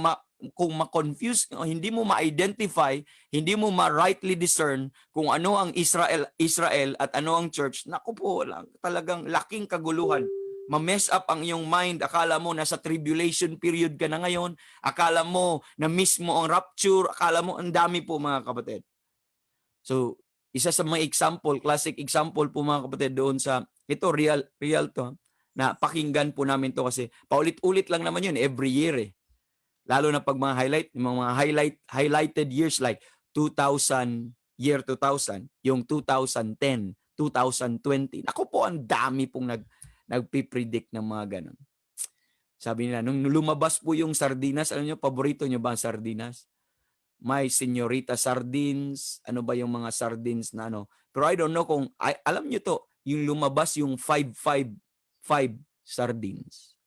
kung ma-confuse, hindi mo ma-identify, hindi mo ma-rightly discern kung ano ang Israel at ano ang church. Naku po, talagang laking kaguluhan. Ma-mess up ang iyong mind. Akala mo nasa tribulation period ka na ngayon. Akala mo na mismo ang rapture. Akala mo ang dami po mga kapatid. So, isa sa mga example, classic example po mga kapatid doon sa, ito real to, na pakinggan po namin to kasi paulit-ulit lang naman yun every year Lalo na pag mga highlighted years like 2000, year 2000, yung 2010, 2020. Ako po, ang dami pong nagpipredict ng mga ganun. Sabi nila, nung lumabas po yung sardinas, alam nyo, paborito nyo ba ang sardinas? May Señorita Sardines, ano ba yung mga sardines na Pero I don't know kung, alam nyo to, yung lumabas yung 555 sardines.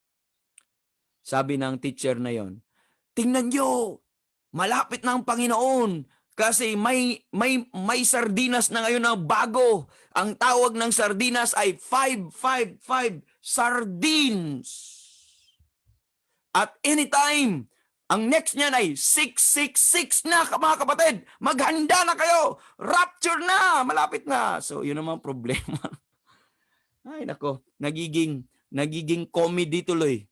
Sabi ng teacher na yon, tingnan nyo, malapit na ang Panginoon. Kasi may sardinas na ngayon na bago. Ang tawag ng sardinas ay 555 sardines. At anytime, ang next niyan ay 666 na mga kapatid. Maghanda na kayo. Rapture na. Malapit na. So, yun naman problema. Ay, nako. Nagiging comedy tuloy.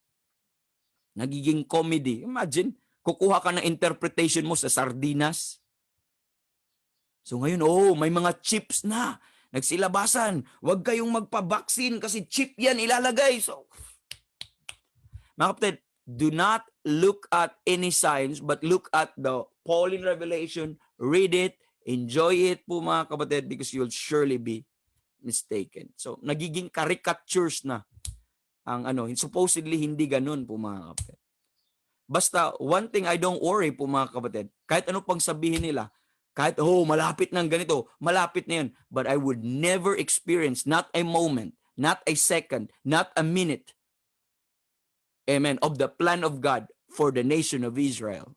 Nagiging comedy. Imagine, kukuha ka ng interpretation mo sa sardinas. So ngayon, may mga chips na. Nagsilabasan. Huwag kayong magpa-vaccine kasi chip yan ilalagay. So, mga kapatid, do not look at any signs but look at the Pauline revelation. Read it. Enjoy it po mga kapatid because you'll surely be mistaken. So, nagiging caricatures na ang supposedly hindi ganun po mga kapatid. Basta, one thing I don't worry po mga kapatid, kahit ano pang sabihin nila, kahit, malapit ng ganito, malapit na yun, but I would never experience, not a moment, not a second, not a minute, amen, of the plan of God for the nation of Israel.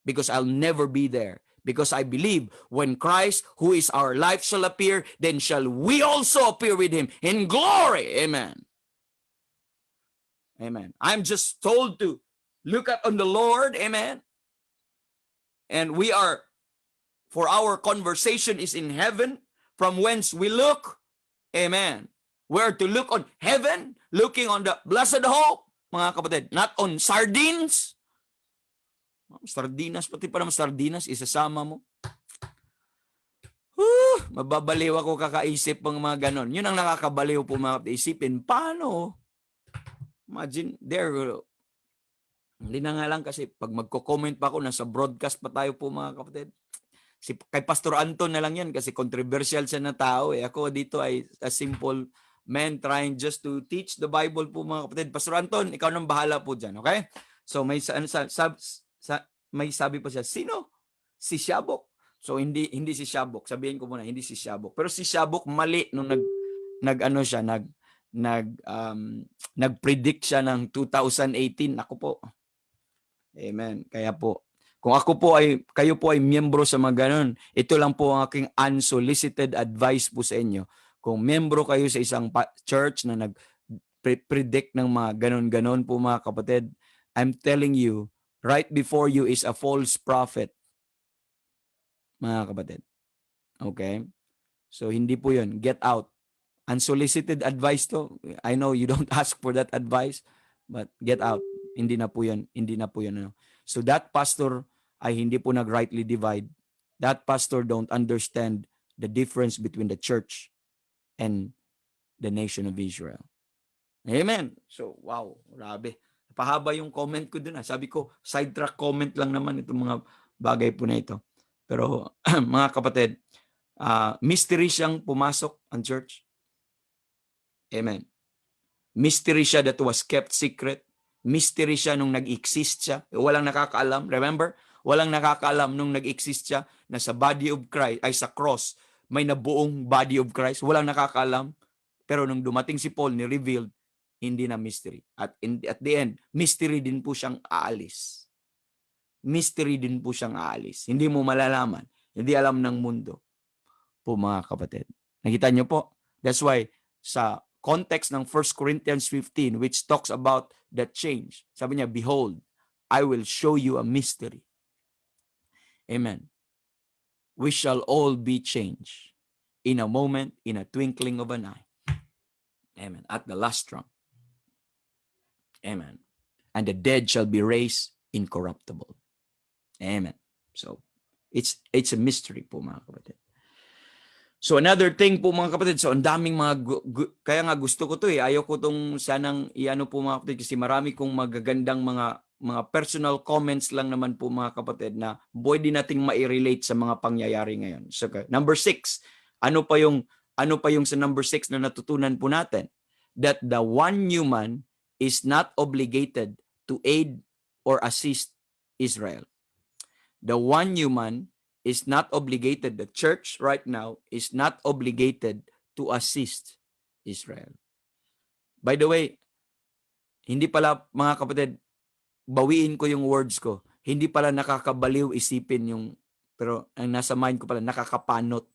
Because I'll never be there. Because I believe when Christ, who is our life, shall appear, then shall we also appear with Him in glory. Amen. Amen. I'm just told to look at on the Lord. Amen. And for our conversation is in heaven, from whence we look. Amen. We're to look on heaven, looking on the blessed hope, mga kapatid, not on sardines. Sardinas, pati pa naman sardinas, isasama mo. Mababaliw ako kakaisip ng mga ganon. Yun ang nakakabaliw po mga kapatid. Isipin, paano? Imagine, hindi na nga lang kasi pag magko-comment pa ako, nasa broadcast pa tayo po mga kapatid. Kay Pastor Anton na lang yan kasi controversial siya na tao. Ako dito ay a simple man trying just to teach the Bible po mga kapatid. Pastor Anton, ikaw nang bahala po dyan, okay? So may sabi pa siya, sino? Si Shabok. So hindi si Shabok. Sabihin ko muna, hindi si Shabok. Pero si Shabok mali nung nag-predict siya ng 2018. Ako po. Amen. Kaya po, kung kayo po ay miyembro sa mga ganon, ito lang po ang aking unsolicited advice po sa inyo. Kung miyembro kayo sa isang church na nag-predict ng mga ganon-ganon po mga kapatid, I'm telling you, right before you is a false prophet. Mga kapatid. Okay? So, hindi po yun. Get out. Unsolicited advice to. I know you don't ask for that advice, but get out. Hindi na po yun. Hindi na po yun. Ano. So, that pastor ay hindi po nag-rightly divide. That pastor don't understand the difference between the church and the nation of Israel. Amen. So, wow. Grabe. Pahaba yung comment ko dun. Sabi ko, sidetrack comment lang naman itong mga bagay po na ito. Pero, mga kapatid, mystery siyang pumasok ang church. Amen. Mystery siya that was kept secret. Mystery siya nung nag-exist siya. Walang nakakaalam. Remember? Walang nakakaalam nung nag-exist siya na sa body of Christ, ay sa cross, may nabuong body of Christ. Walang nakakaalam. Pero nung dumating si Paul, ni-revealed, hindi na mystery. At the end, mystery din po siyang aalis. Mystery din po siyang aalis. Hindi mo malalaman. Hindi alam ng mundo. Po mga kapatid. Nakita niyo po? That's why sa context ng 1 Corinthians 15 which talks about the change. Sabi niya, behold, I will show you a mystery. Amen. We shall all be changed in a moment, in a twinkling of an eye. Amen. At the last trump. Amen. And the dead shall be raised incorruptible. Amen. So, it's a mystery po mga kapatid. So another thing po mga kapatid, so ang daming mga, kaya nga gusto ko to ayaw ko tong sanang iano po mga kapatid kasi marami kong magagandang mga personal comments lang naman po mga kapatid na pwede nating ma-relate sa mga pangyayari ngayon. So number 6, ano pa yung sa number 6 na natutunan po natin? That the one human is not obligated to aid or assist Israel. The one human is not obligated, the church right now is not obligated to assist Israel. By the way, hindi pala mga kapatid, bawiin ko yung words ko. Hindi pala nakakabaliw isipin yung, pero ang nasa mind ko pala, nakakapanot.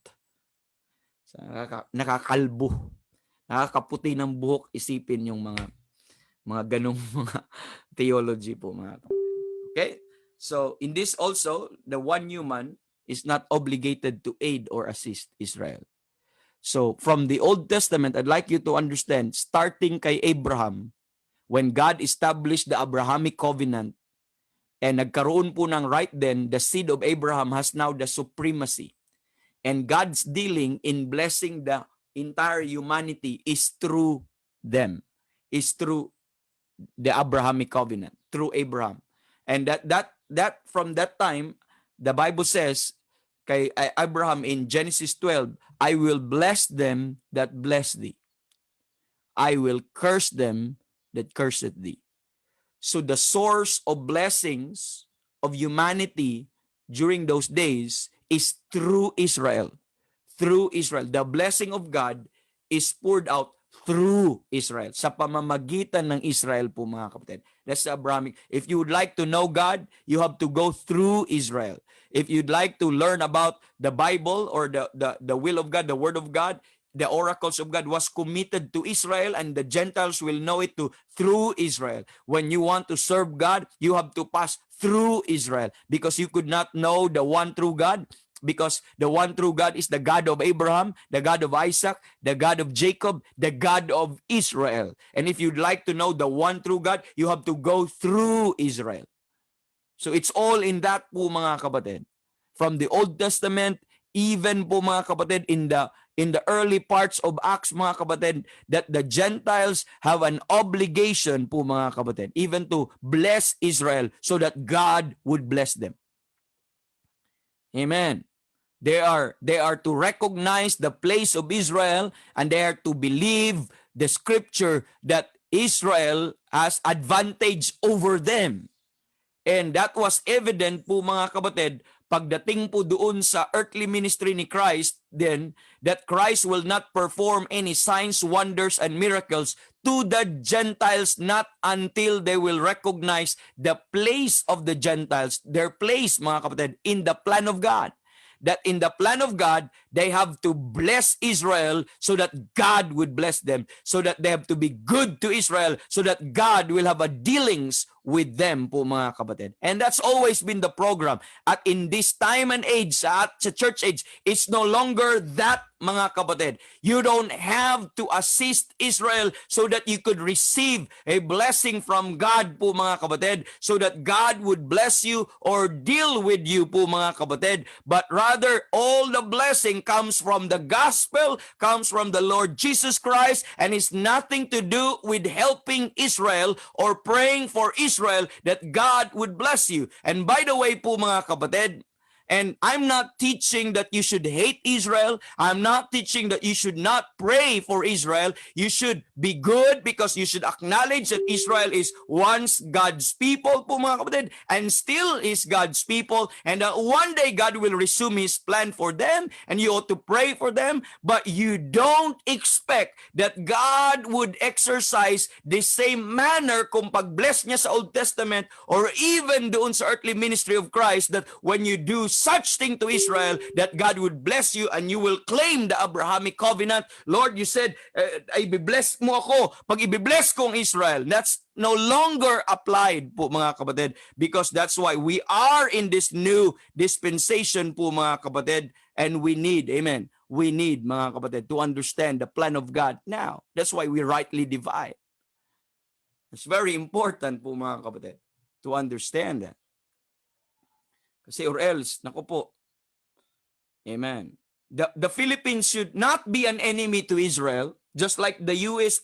Nakakalbo. Nakakaputi ng buhok isipin yung mga ganong mga theology po mga kapatid. Okay? So, in this also, the one human is not obligated to aid or assist Israel. So, from the Old Testament, I'd like you to understand, starting kay Abraham, when God established the Abrahamic covenant, and nagkaroon po ng right then, the seed of Abraham has now the supremacy. And God's dealing in blessing the entire humanity is through them, is through the Abrahamic covenant, through Abraham. And that from that time, the Bible says kay Abraham in Genesis 12, I will bless them that bless thee. I will curse them that curseth thee. So the source of blessings of humanity during those days is through Israel. Through Israel. The blessing of God is poured out through Israel. Sa pamamagitan ng Israel po mga kapatid. That's the Abrahamic. If you would like to know God, you have to go through Israel. If you'd like to learn about the Bible or the will of God, the Word of God, the oracles of God was committed to Israel, and the Gentiles will know it through Israel. When you want to serve God, you have to pass through Israel, because you could not know the one true God, because the one true God is the God of Abraham, the God of Isaac, the God of Jacob, the God of Israel. And if you'd like to know the one true God, you have to go through Israel. So it's all in that po, mga kapatid. From the Old Testament, even po, mga kapatid, in the early parts of Acts, mga kapatid, that the Gentiles have an obligation po, mga kapatid, even to bless Israel so that God would bless them. Amen. They are to recognize the place of Israel, and they are to believe the scripture that Israel has advantage over them. And that was evident po, mga kapatid, pagdating po doon sa earthly ministry ni Christ, then that Christ will not perform any signs, wonders, and miracles to the Gentiles, not until they will recognize the place of the Gentiles, their place, mga kapatid, in the plan of God. That in the plan of God, they have to bless Israel so that God would bless them, so that they have to be good to Israel, so that God will have a dealings with them po, mga kapatid. And that's always been the program. At in this time and age, sa church age, it's no longer that, mga kapatid. You don't have to assist Israel so that you could receive a blessing from God po, mga kapatid, so that God would bless you or deal with you po, mga kapatid. But rather, all the blessing comes from the gospel, comes from the Lord Jesus Christ, and is nothing to do with helping Israel or praying for Israel that God would bless you. And by the way po, mga kapatid, and I'm not teaching that you should hate Israel. I'm not teaching that you should not pray for Israel. You should be good, because you should acknowledge that Israel is once God's people po, mga kapatid, and still is God's people, and that one day God will resume His plan for them, and you ought to pray for them. But you don't expect that God would exercise the same manner kung pag-bless niya sa Old Testament, or even doon sa earthly ministry of Christ, that when you do such thing to Israel, that God would bless you and you will claim the Abrahamic covenant. Lord, you said, i-bless mo ako pag i-bless kong Israel. That's no longer applied po, mga kapatid, because that's why we are in this new dispensation po, mga kapatid, and we need, amen, we need, mga kapatid, to understand the plan of God now. That's why we rightly divide. It's very important po, mga kapatid, to understand that. Kasi or else, naku po, amen. The Philippines should not be an enemy to Israel, just like the US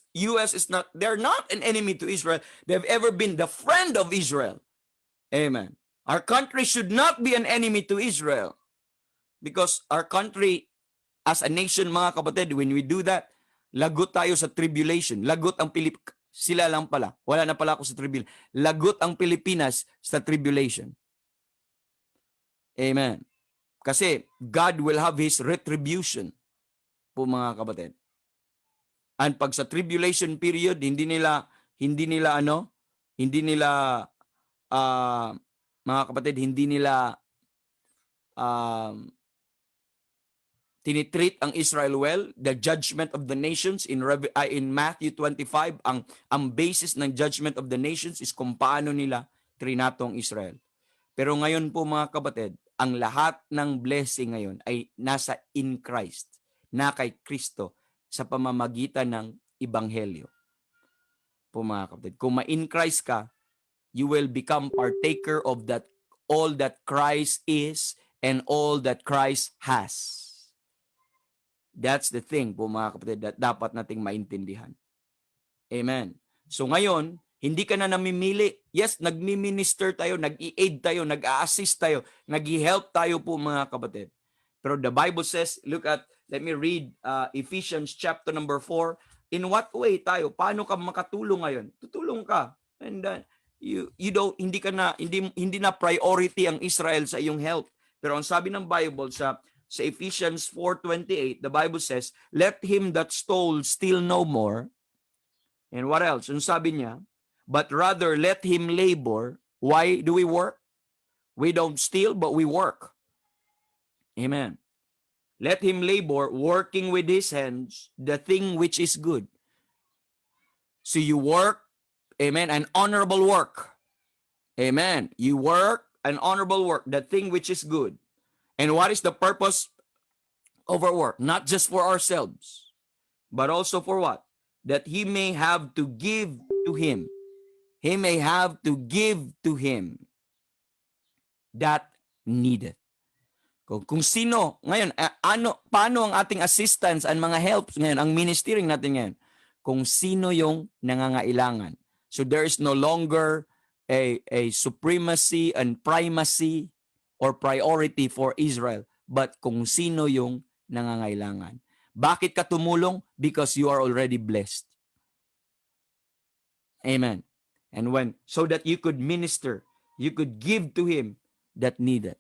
is not, they're not an enemy to Israel. They've ever been the friend of Israel. Amen. Our country should not be an enemy to Israel, because our country as a nation, mga kapatid, when we do that, lagot tayo sa tribulation. Lagot ang sila lang pala. Wala na pala ako sa tribulation. Lagot ang Pilipinas sa tribulation. Amen. Kasi God will have His retribution po, mga kapatid. And pag sa tribulation period, hindi nila mga kapatid, hindi nila tinitreat ang Israel well. The judgment of the nations in Matthew 25, ang basis ng judgment of the nations is kung paano nila trinato ang Israel. Pero ngayon po, mga kapatid, ang lahat ng blessing ngayon ay nasa in Christ, na kay Kristo, sa pamamagitan ng Ebanghelyo. Po, mga kapatid, kung ma-in Christ ka, you will become partaker of that, all that Christ is and all that Christ has. That's the thing po, mga kapatid, that dapat nating maintindihan. Amen. So ngayon, hindi ka na namimili. Yes, nagmi-minister tayo, nag-i-aid tayo, nag-a-assist tayo, nag-i-help tayo po, mga kapatid. Pero the Bible says, let me read Ephesians chapter number 4. In what way tayo? Paano ka makatulong ngayon? Tutulong ka. And hindi na priority ang Israel sa iyong health. Pero ang sabi ng Bible sa Ephesians 4:28, the Bible says, let him that stole steal no more. And what else? Ang sabi niya, but rather let him labor. Why do we work? We don't steal, but we work. Amen. Let him labor, working with his hands, the thing which is good. So you work, amen, an honorable work. Amen. You work an honorable work, the thing which is good. And what is the purpose of our work? Not just for ourselves, but also for what? That he may have to give to him. He may have to give to him that needed. Kung sino, ngayon, paano ang ating assistance, ang mga helps ngayon, ang ministering natin ngayon? Kung sino yung nangangailangan. So there is no longer a supremacy and primacy or priority for Israel, but kung sino yung nangangailangan. Bakit ka tumulong? Because you are already blessed. Amen. And so that you could minister, you could give to him that needed.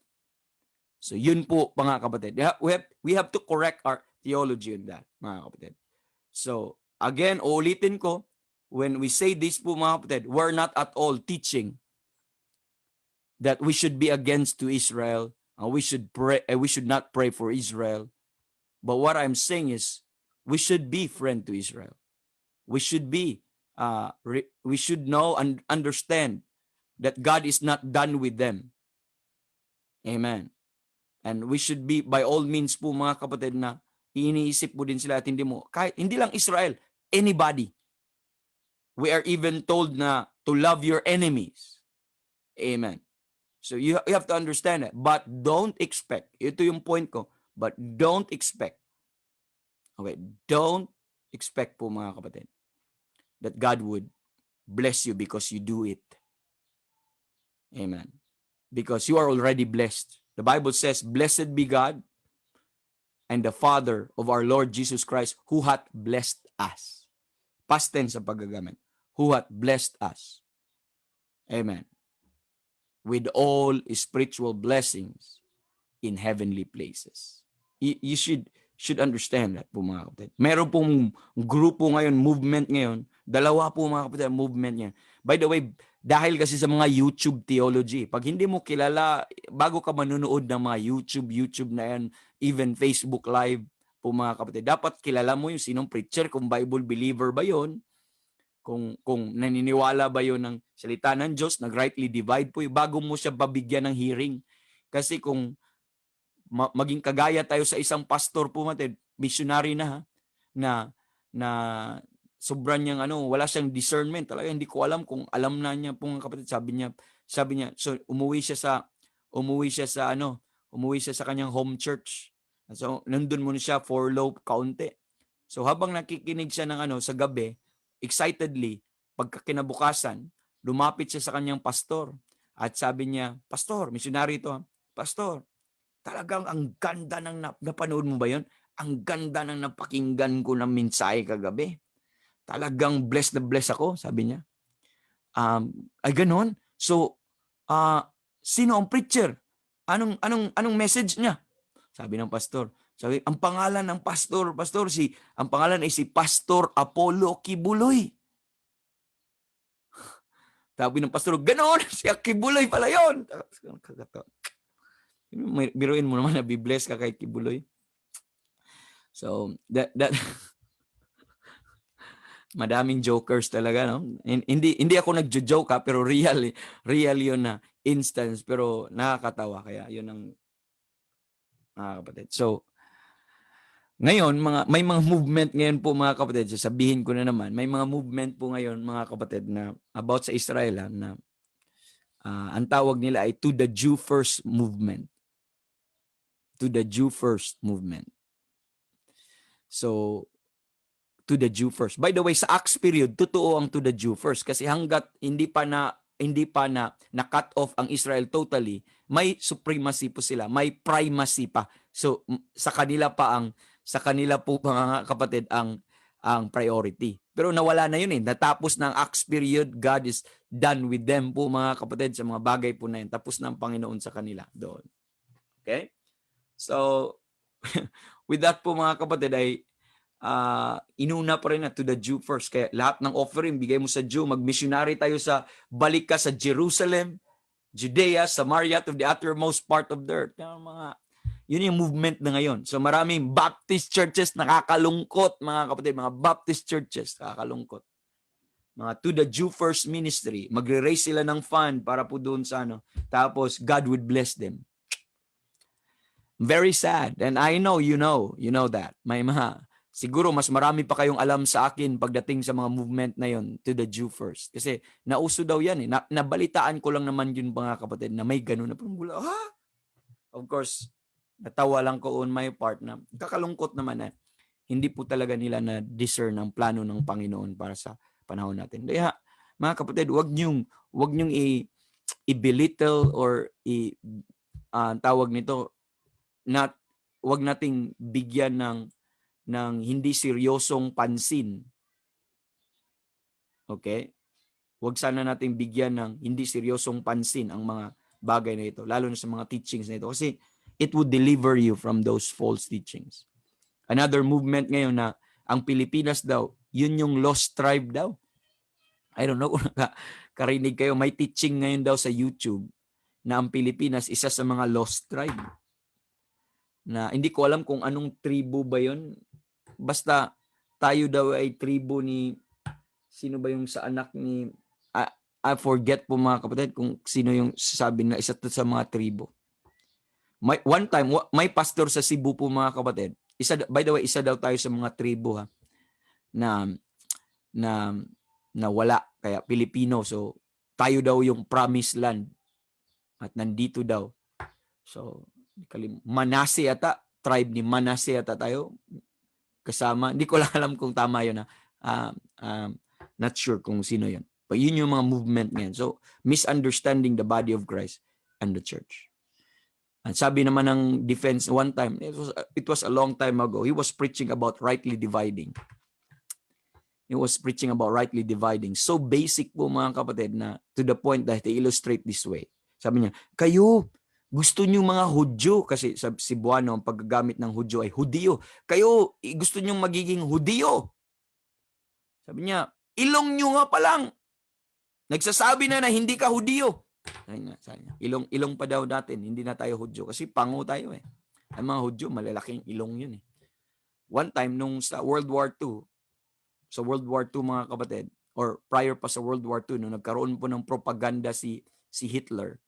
So yun po mga kapatid. We have to correct our theology on that, mga kapatid. So again, uulitin ko, when we say this po mga kapatid, we're not at all teaching that we should be against to Israel, we should not pray for Israel. But what I'm saying is, we should be friend to Israel. We should be, we should know and understand that God is not done with them. Amen. And we should be, by all means po mga kapatid, na iniisip po din sila at hindi lang Israel, anybody. We are even told na to love your enemies. Amen. So you have to understand that. But don't expect, ito yung point ko, but don't expect, okay, don't expect po mga kapatid, that God would bless you because you do it. Amen. Because you are already blessed. The Bible says, blessed be God and the Father of our Lord Jesus Christ, who hath blessed us. Past tense ang paggagamit. Who hath blessed us. Amen. With all spiritual blessings in heavenly places. You should understand that po mga kapatid. Meron pong grupo ngayon, movement ngayon. Dalawa po mga kapatid, movement niya. By the way, dahil kasi sa mga YouTube theology, pag hindi mo kilala, bago ka manunood ng mga YouTube na yan, even Facebook Live po mga kapatid, dapat kilala mo yung sinong preacher, kung Bible believer ba yon, kung naniniwala ba yon ng salita ng Diyos, nag-rightly divide po, bago mo siya babigyan ng hearing. Kasi kung maging kagaya tayo sa isang pastor po natin, missionary na sobrang niyang wala siyang discernment. Talaga hindi ko alam kung alam na niya po mga kapatid. Sabi niya, so umuwi siya sa kanyang home church. So nandun muna siya for low kaunti. So habang nakikinig siya ng sa gabi, excitedly, pagkakinabukasan, lumapit siya sa kanyang pastor at sabi niya, "Pastor, missionary ito, pastor, talagang ang ganda ng napanood mo ba 'yon? Ang ganda ng napakinggan ko ng mensahe kagabi. Talagang blessed na blessed ako," sabi niya. Ay ganon. So, sino ang preacher? Anong message niya? Sabi ng pastor. Sabi, ang pangalan ng pastor, ang pangalan ay si Pastor Apollo Kibuloy. Sabi ng pastor, ganon, si Kibuloy pala yun. Biruin mo naman na be-bless ka kay Kibuloy. So, that madaming jokers talaga, no? Hindi ako nagjo-joke pero real 'yun na instance, pero nakakatawa, kaya 'yun ang kapatid. So ngayon, may mga movement ngayon po mga kapatid, sasabihin ko na naman, may mga movement po ngayon mga kapatid na about sa Israel na ang tawag nila ay To the Jew First movement. To the Jew First movement. So to the Jew first. By the way, sa Acts period, totoo ang to the Jew first kasi hanggat hindi pa na cut off ang Israel totally, may supremacy po sila, may primacy pa. So sa kanila po mga kapatid ang priority. Pero nawala na yun Natapos na ang Acts period, God is done with them po mga kapatid sa mga bagay po na yun. Tapos na ang Panginoon sa kanila doon. Okay? So with that po mga kapatid ay inuna pa rin na to the Jew first. Kaya lahat ng offering, bigay mo sa Jew. Mag-missionary tayo balik ka sa Jerusalem, Judea, Samaria, to the uttermost part of the earth. Yun yung movement na ngayon. So maraming Baptist churches nakakalungkot, mga kapatid, mga Baptist churches nakakalungkot. Mga To the Jew First Ministry, magre-raise sila ng fund para po doon sa ano. Tapos God would bless them. Very sad. And I know, you know that. May mga, siguro mas marami pa kayong alam sa akin pagdating sa mga movement na yon, To the Jew First. Kasi nauso daw yan eh. Nabalitaan ko lang naman yun, mga kapatid, na may ganun na parang gula. Ha? Of course, natawa lang ko on my part na kakalungkot naman na hindi po talaga nila na discern ang plano ng Panginoon para sa panahon natin. Kaya mga kapatid, wag niyong i-belittle or tawag nito, wag nating bigyan ng hindi seryosong pansin. Okay? Wag sana nating bigyan ng hindi seryosong pansin ang mga bagay na ito, lalo na sa mga teachings na ito, kasi it would deliver you from those false teachings. Another movement ngayon na ang Pilipinas daw, yun yung lost tribe daw. I don't know kung nakarinig kayo, may teaching ngayon daw sa YouTube na ang Pilipinas isa sa mga lost tribe. Na hindi ko alam kung anong tribo ba yun. Basta tayo daw ay tribo ni, sino ba yung sa anak ni, I forget po mga kapatid kung sino yung sasabi na isa sa mga tribo. One time, may pastor sa Cebu po mga kapatid. By the way, isa daw tayo sa mga tribo ha, na wala, kaya Pilipino. So, tayo daw yung promised land. At nandito daw. So, Manase ata, tribe ni Manase ata tayo. Kasama, hindi ko lang alam kung tama yun. Not sure kung sino yun. But yun yung mga movement ngayon. So, misunderstanding the body of Christ and the church. And sabi naman ng defense one time, it was a long time ago, he was preaching about rightly dividing. He was preaching about rightly dividing. So basic po mga kapatid na to the point that he illustrate this way. Sabi niya, kayo, gusto niyo mga Hudyo, kasi sa Cebuano, ang paggagamit ng Hudyo ay Hudiyo. Kayo, gusto niyo magiging Hudiyo. Sabi niya, ilong niyo nga pa lang. Nagsasabi na hindi ka Hudiyo. Sabi niya, ilong pa daw natin, hindi na tayo Hudyo. Kasi pango tayo eh. Ang mga Hudyo, malalaking ilong yun eh. One time, nung sa World War II, mga kapatid, or prior pa sa World War II, nung nagkaroon po ng propaganda si Hitler,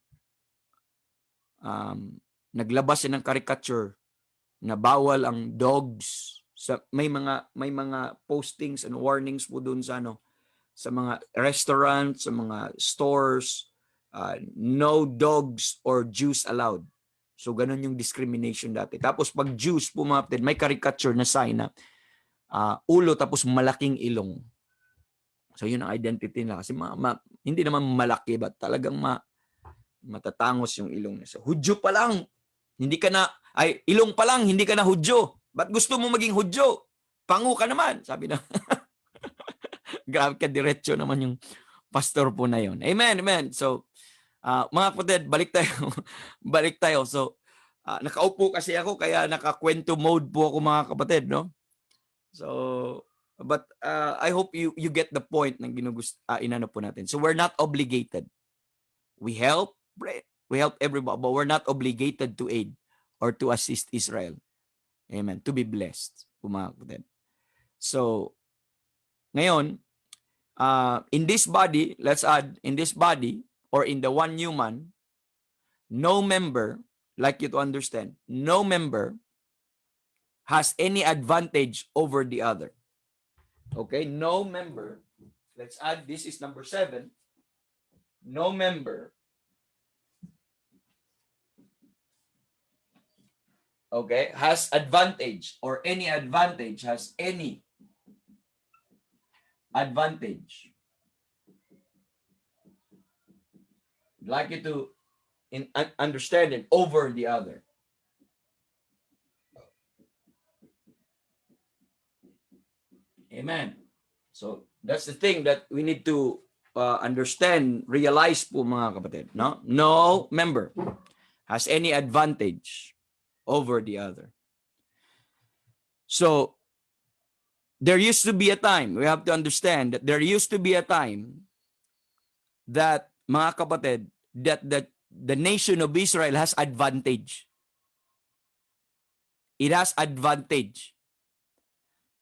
naglabas siya ng caricature na bawal ang dogs. May mga postings and warnings po doon sa sa mga restaurants, sa mga stores, no dogs or Jews allowed. So ganun yung discrimination dati. Tapos pag Jews po mga kapatid, may caricature na sign na ulo tapos malaking ilong. So yun ang identity nila. Kasi hindi naman malaki, but talagang matatangos yung ilong niya. So Hudyo pa lang, ilong pa lang, hindi ka na Hudyo. Ba't gusto mo maging Hudyo? Pango ka naman, sabi na. Grabe ka, diretso naman yung pastor po na yun. Amen, amen. So, mga kapatid, balik tayo. So, nakaupo kasi ako, kaya nakakwento mode po ako mga kapatid, no? So, but I hope you get the point ng inano po natin. So, we're not obligated. We help everybody, but we're not obligated to aid or to assist Israel. Amen. To be blessed, mga kapatid. So, ngayon, in this body, let's add, in this body, or in the one human, no member, like you to understand, no member has any advantage over the other. Okay? No member, let's add, this is number 7, no member, okay, has advantage, or any advantage, has any advantage. I'd like you to understand it, over the other. Amen. So that's the thing that we need to understand, realize po mga kapatid. No member has any advantage over the other. So there used to be a time, we have to understand that there used to be a time that, mga kapatid, that the nation of Israel has advantage. It has advantage.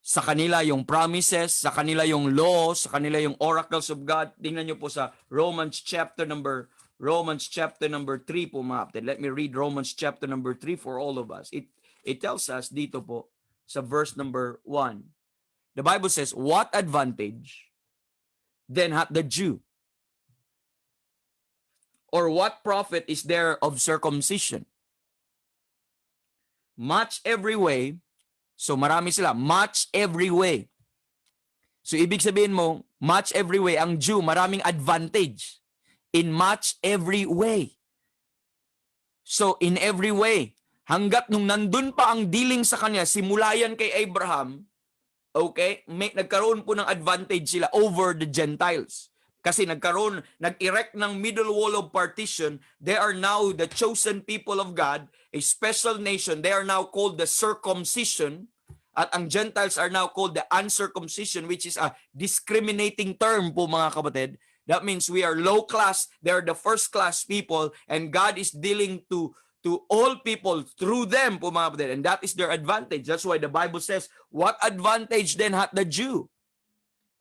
Sa kanila yung promises, sa kanila yung laws, sa kanila yung oracles of God. Tingnan nyo po sa Romans chapter number 3 po mga kapatid. Let me read Romans chapter number 3 for all of us. It tells us dito po sa verse number 1. The Bible says, what advantage then hath the Jew? Or what profit is there of circumcision? Much every way. So marami sila, much every way. So ibig sabihin mo, much every way, ang Jew, maraming advantage. In much every way. So in every way, hanggat nung nandun pa ang dealing sa kanya, simula yan kay Abraham, okay, nagkaroon po ng advantage sila over the Gentiles. Kasi nag-erect ng middle wall of partition. They are now the chosen people of God, a special nation. They are now called the circumcision. At ang Gentiles are now called the uncircumcision, which is a discriminating term po mga kapatid. That means we are low class, they are the first class people, and God is dealing to all people through them po mga kapatid. And that is their advantage. That's why the Bible says, what advantage then hath the Jew?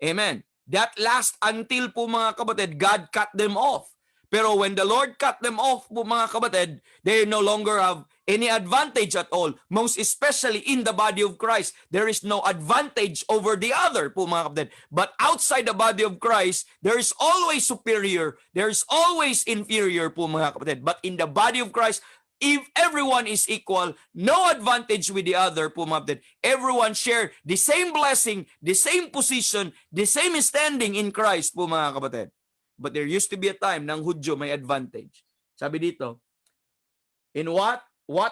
Amen. That last until po mga kapatid, God cut them off. Pero when the Lord cut them off po mga kapatid, they no longer have any advantage at all. Most especially in the body of Christ, there is no advantage over the other po mga kapatid. But outside the body of Christ, there is always superior, there is always inferior po mga kapatid. But in the body of Christ, if everyone is equal, no advantage with the other po mga kapatid. Everyone share the same blessing, the same position, the same standing in Christ po mga kapatid. But there used to be a time ng Hudyo may advantage. Sabi dito, in what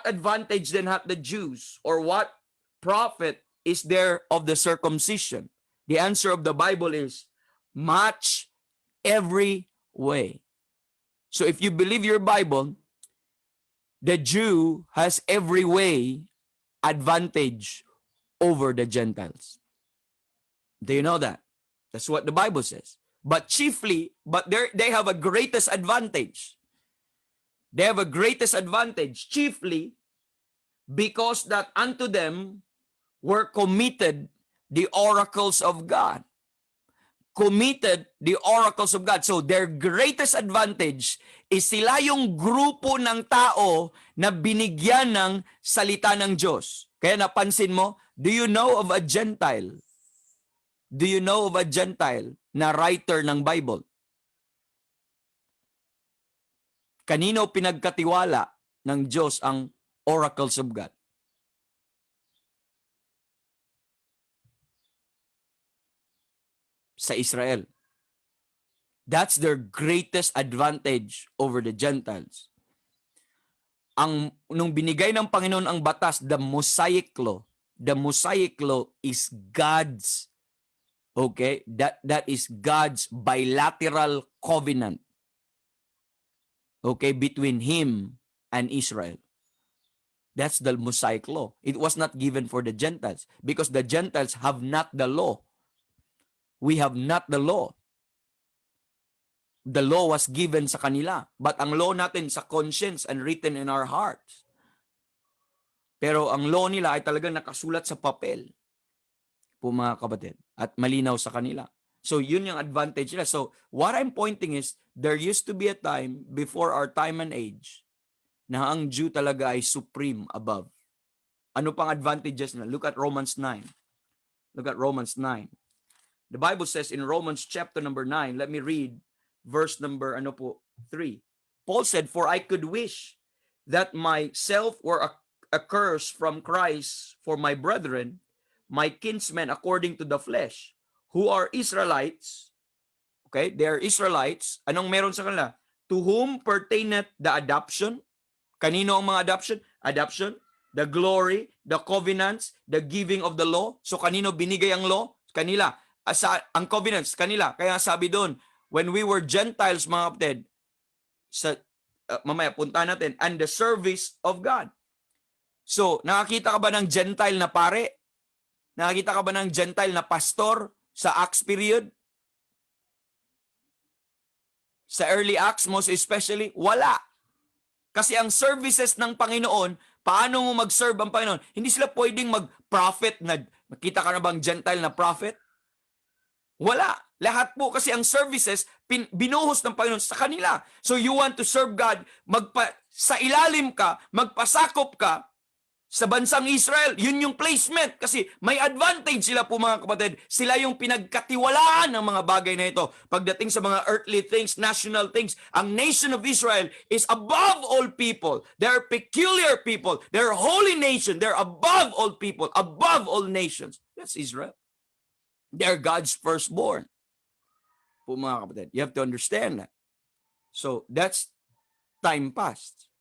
advantage then hath the Jews, or what profit is there of the circumcision? The answer of the Bible is much every way. So if you believe your Bible, the Jew has every way advantage over the Gentiles. Do you know that? That's what the Bible says. But chiefly, they have a greatest advantage. They have a greatest advantage, chiefly because that unto them were committed the oracles of God. Committed the oracles of God. So their greatest advantage is sila yung grupo ng tao na binigyan ng salita ng Diyos. Kaya napansin mo, do you know of a Gentile? Do you know of a Gentile na writer ng Bible? Kanino pinagkatiwala ng Diyos ang oracles of God? Sa Israel. That's their greatest advantage over the Gentiles. Nung binigay ng Panginoon ang batas, the Mosaic Law is God's, okay, that is God's bilateral covenant, okay, between Him and Israel. That's the Mosaic Law. It was not given for the Gentiles because the Gentiles have not the law. We have not the law. The law was given sa kanila. But ang law natin sa conscience and written in our hearts. Pero ang law nila ay talagang nakasulat sa papel po mga kapatid. At malinaw sa kanila. So yun yung advantage nila. So what I'm pointing is, there used to be a time before our time and age na ang Jew talaga ay supreme above. Ano pang advantages nila? Look at Romans 9. Look at Romans 9. The Bible says in Romans chapter number 9, let me read verse number 3. Paul said, "For I could wish that myself were accursed from Christ for my brethren, my kinsmen according to the flesh, who are Israelites." Okay, they are Israelites. Anong meron sa kanila? To whom pertaineth the adoption? Kanino ang mga adoption? Adoption, the glory, the covenants, the giving of the law. So kanino binigay ang law? Kanila. Ang covenants, kanila. Kaya sabi doon, when we were Gentiles, mga kapatid, mamaya punta natin, and the service of God. So, nakakita ka ba ng Gentile na pare? Nakakita ka ba ng Gentile na pastor sa Acts period? Sa early Acts, most especially, wala. Kasi ang services ng Panginoon, Paano mo mag-serve ang Panginoon? Hindi sila pwedeng mag-prophet na, makita ka na bang Gentile na prophet? Wala. Lahat po kasi ang services, binuhos ng Panginoon sa kanila. So you want to serve God, sa ilalim ka, magpasakop ka, sa bansang Israel, yun yung placement kasi may advantage sila po mga kapatid. Sila yung pinagkatiwalaan ng mga bagay na ito. Pagdating sa mga earthly things, national things, ang nation of Israel is above all people. They're peculiar people. They're holy nation. They're above all people, above all nations. That's Israel. They're God's firstborn. Po mga kapatid, you have to understand that. So that's time past.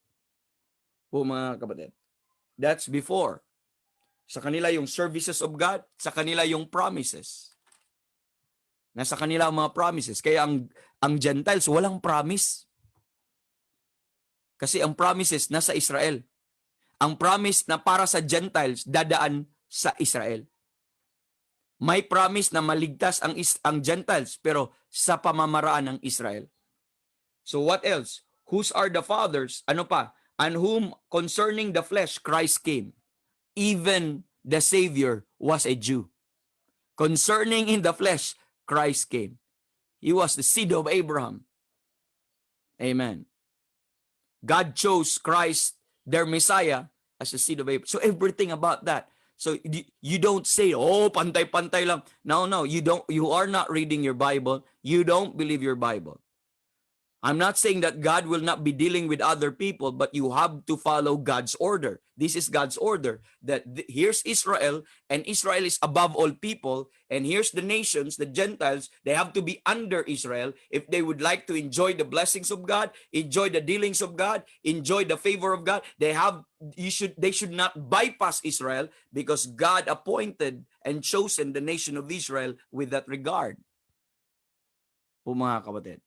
Po mga kapatid. That's before. Sa kanila yung services of God, sa kanila yung promises. Nasa kanila ang mga promises. Kaya ang Gentiles walang promise. Kasi ang promises nasa Israel. Ang promise na para sa Gentiles dadaan sa Israel. May promise na maligtas ang Gentiles pero sa pamamaraan ng Israel. So what else? Whose are the fathers? Ano pa? And whom concerning the flesh Christ came. Even the Savior was a Jew. Concerning in the flesh Christ came. He was the seed of Abraham. Amen. God chose Christ, their Messiah, as the seed of Abraham. So everything about that. So you don't say, oh, pantay-pantay lang. No, you are not reading your Bible. You don't believe your Bible. I'm not saying that God will not be dealing with other people, but you have to follow God's order. This is God's order. That here's Israel, and Israel is above all people, and here's the nations, the Gentiles, they have to be under Israel if they would like to enjoy the blessings of God, enjoy the dealings of God, enjoy the favor of God. They should not bypass Israel because God appointed and chosen the nation of Israel with that regard. Po mga kapatid.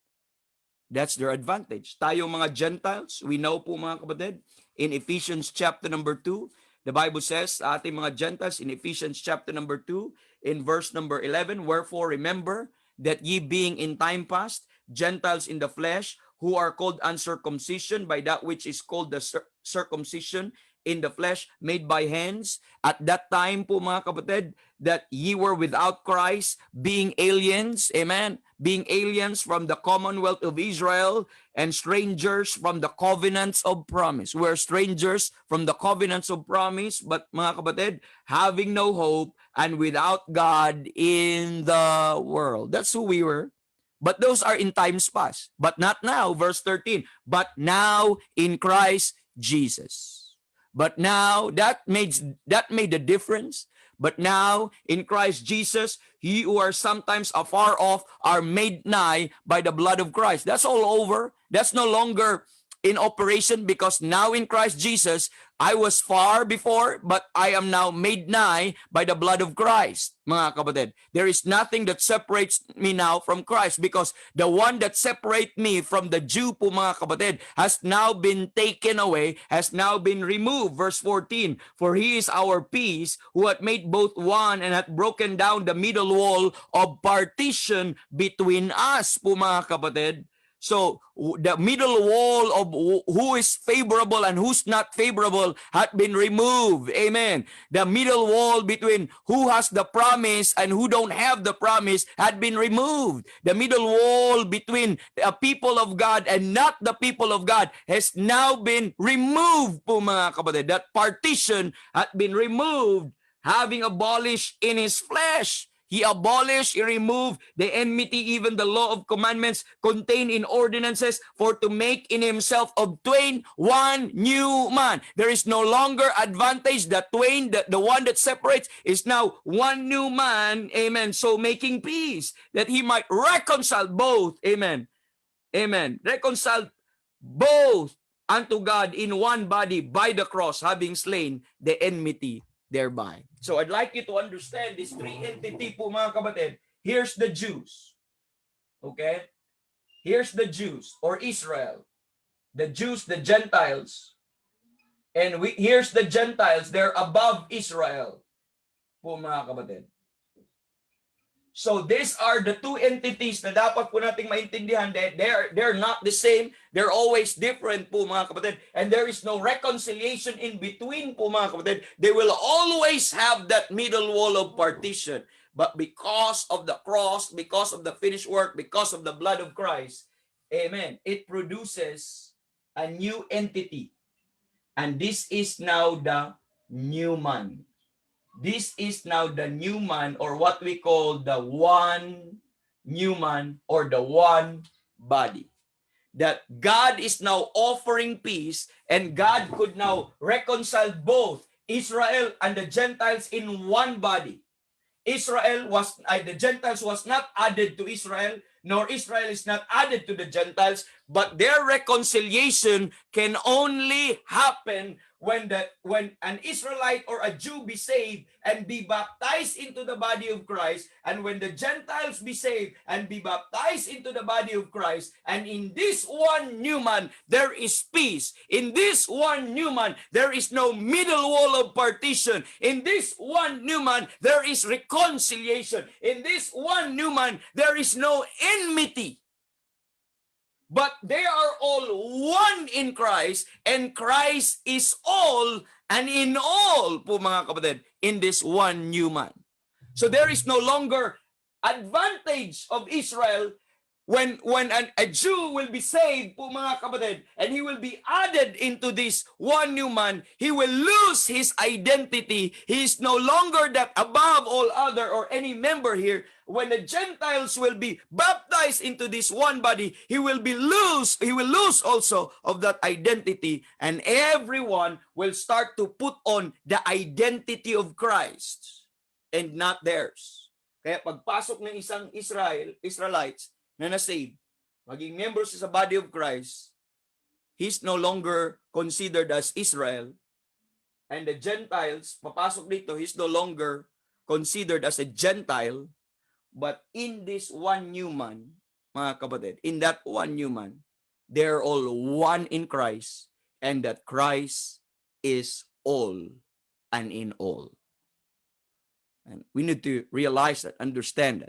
That's their advantage. Tayo mga Gentiles, we know po mga kapatid, in Ephesians chapter number 2, the Bible says, ating mga Gentiles in Ephesians chapter number 2, in verse number 11, wherefore remember that ye being in time past, Gentiles in the flesh, who are called uncircumcision by that which is called the circumcision in the flesh made by hands. At that time po mga kapatid, that ye were without Christ, being aliens, amen, being aliens from the commonwealth of Israel and strangers from the covenants of promise. We're strangers from the covenants of promise, but mga kapatid, having no hope and without God in the world. That's who we were. But those are in times past. But not now, verse 13. But now in Christ Jesus. But now, that made the difference. But now, in Christ Jesus, ye who are sometimes afar off are made nigh by the blood of Christ. That's all over. That's no longer in operation because now in Christ Jesus, I was far before, but I am now made nigh by the blood of Christ. Mga kapatid, there is nothing that separates me now from Christ because the one that separates me from the Jew po mga kapatid has now been taken away, has now been removed. Verse 14, for he is our peace who hath made both one and hath broken down the middle wall of partition between us po mga kapatid. So, the middle wall of who is favorable and who's not favorable had been removed. Amen. The middle wall between who has the promise and who don't have the promise had been removed. The middle wall between the people of God and not the people of God has now been removed po mga kapatid. That partition had been removed, having abolished in his flesh. He abolished, he removed the enmity, even the law of commandments contained in ordinances, for to make in himself of twain one new man. There is no longer advantage that twain, the one that separates, is now one new man. Amen. So making peace, that he might reconcile both. Amen. Amen. Reconcile both unto God in one body by the cross, having slain the enmity thereby. So I'd like you to understand this three entity po mga kapatid. Here's the Jews. Okay? Here's the Jews or Israel. The Jews, the Gentiles. And here's the Gentiles. They're above Israel po mga kapatid. So these are the two entities na dapat po nating maintindihan that they're not the same, they're always different po mga kapatid, and there is no reconciliation in between po mga kapatid. They will always have that middle wall of partition. But because of the cross, because of the finished work, because of the blood of Christ, amen, it produces a new entity. And this is now the new man. This is now the new man, or what we call the one new man, or the one body. That God is now offering peace, and God could now reconcile both Israel and the Gentiles in one body. The Gentiles was not added to Israel, nor Israel is not added to the Gentiles, but their reconciliation can only happen when an Israelite or a Jew be saved and be baptized into the body of Christ, and when the Gentiles be saved and be baptized into the body of Christ. And in this one new man, there is peace. In this one new man, there is no middle wall of partition. In this one new man, there is reconciliation. In this one new man, there is no enmity. But they are all one in Christ, and Christ is all and in all po mga kapatid, in this one new man. So there is no longer advantage of Israel when a Jew will be saved po mga kapatid, and he will be added into this one new man, he will lose his identity. He is no longer that above all other or any member here. When the Gentiles will be baptized into this one body, he will lose also of that identity, and everyone will start to put on the identity of Christ and not theirs. Kaya pagpasok ng isang Israelites na na-save, maging members sa body of Christ, he's no longer considered as Israel. And the Gentiles, papasok dito, he's no longer considered as a Gentile. But in this one new man, mga kapatid, in that one new man, they're all one in Christ, and that Christ is all and in all. And we need to realize that, understand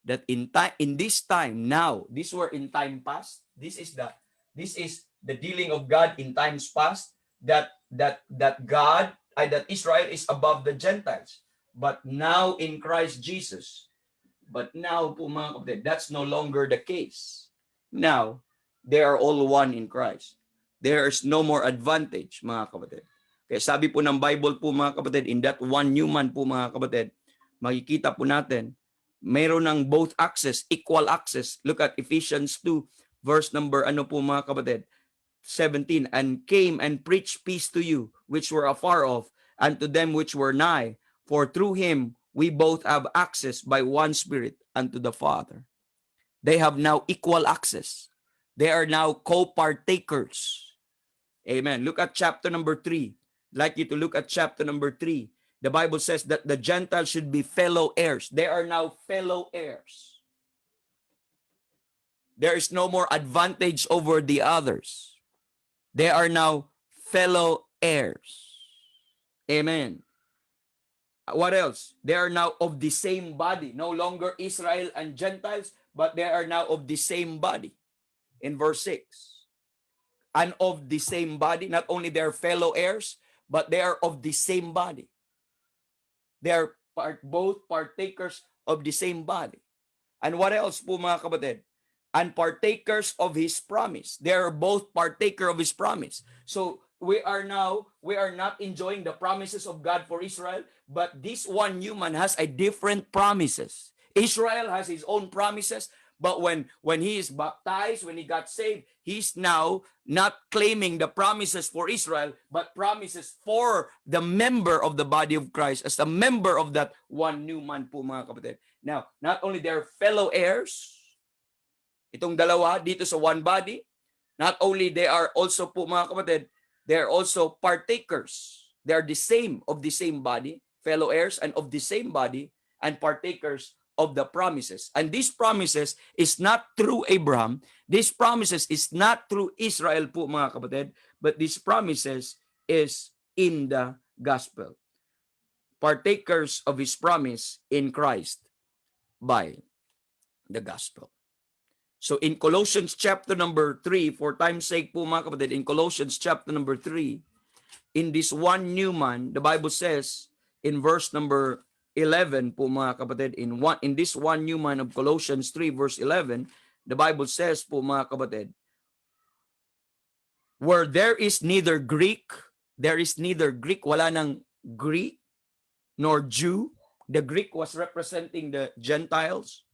that in this time now, these were in time past. This is the dealing of God in times past. That Israel is above the Gentiles, but now in Christ Jesus. But now po mga kapatid, that's no longer the case. Now they are all one in Christ. There is no more advantage, mga kapatid. Kaya sabi po ng Bible po mga kapatid, in that one new man po mga kapatid, makikita po natin mayroon ng both access, equal access. Look at Ephesians 2, verse number po mga kapatid, 17. And came and preached peace to you, which were afar off, and to them which were nigh. For through him we both have access by one Spirit unto the Father. They have now equal access. They are now co-partakers. Amen. Look at chapter number 3. I'd like you to look at chapter number 3. The Bible says that the Gentiles should be fellow heirs. They are now fellow heirs. There is no more advantage over the others. They are now fellow heirs. Amen. What else? They are now of the same body. No longer Israel and Gentiles, but they are now of the same body. In verse 6. And of the same body, not only they are fellow heirs, but they are of the same body. They are both partakers of the same body. And what else po mga kapatid? And partakers of his promise. They are both partaker of his promise. So we are not enjoying the promises of God for Israel, but this one human has a different promises. Israel has his own promises, but when he is baptized, when he got saved, he's now not claiming the promises for Israel, but promises for the member of the body of Christ, as a member of that one new man po mga kapatid. Now, not only they're fellow heirs, itong dalawa dito sa one body, not only they are also po mga kapatid, they are also partakers. They are the same of the same body, fellow heirs and of the same body, and partakers of the promises. And these promises is not through Abraham. These promises is not through Israel po mga kapatid, but these promises is in the gospel. Partakers of his promise in Christ. by the gospel. So in Colossians chapter number 3, for time's sake po mga kapatid, in Colossians chapter number 3, in this one new man, the Bible says in verse number 11 po mga kapatid, in this one new man of Colossians 3 verse 11, the Bible says po mga kapatid, where there is neither Greek, wala nang Greek nor Jew. The Greek was representing the Gentiles.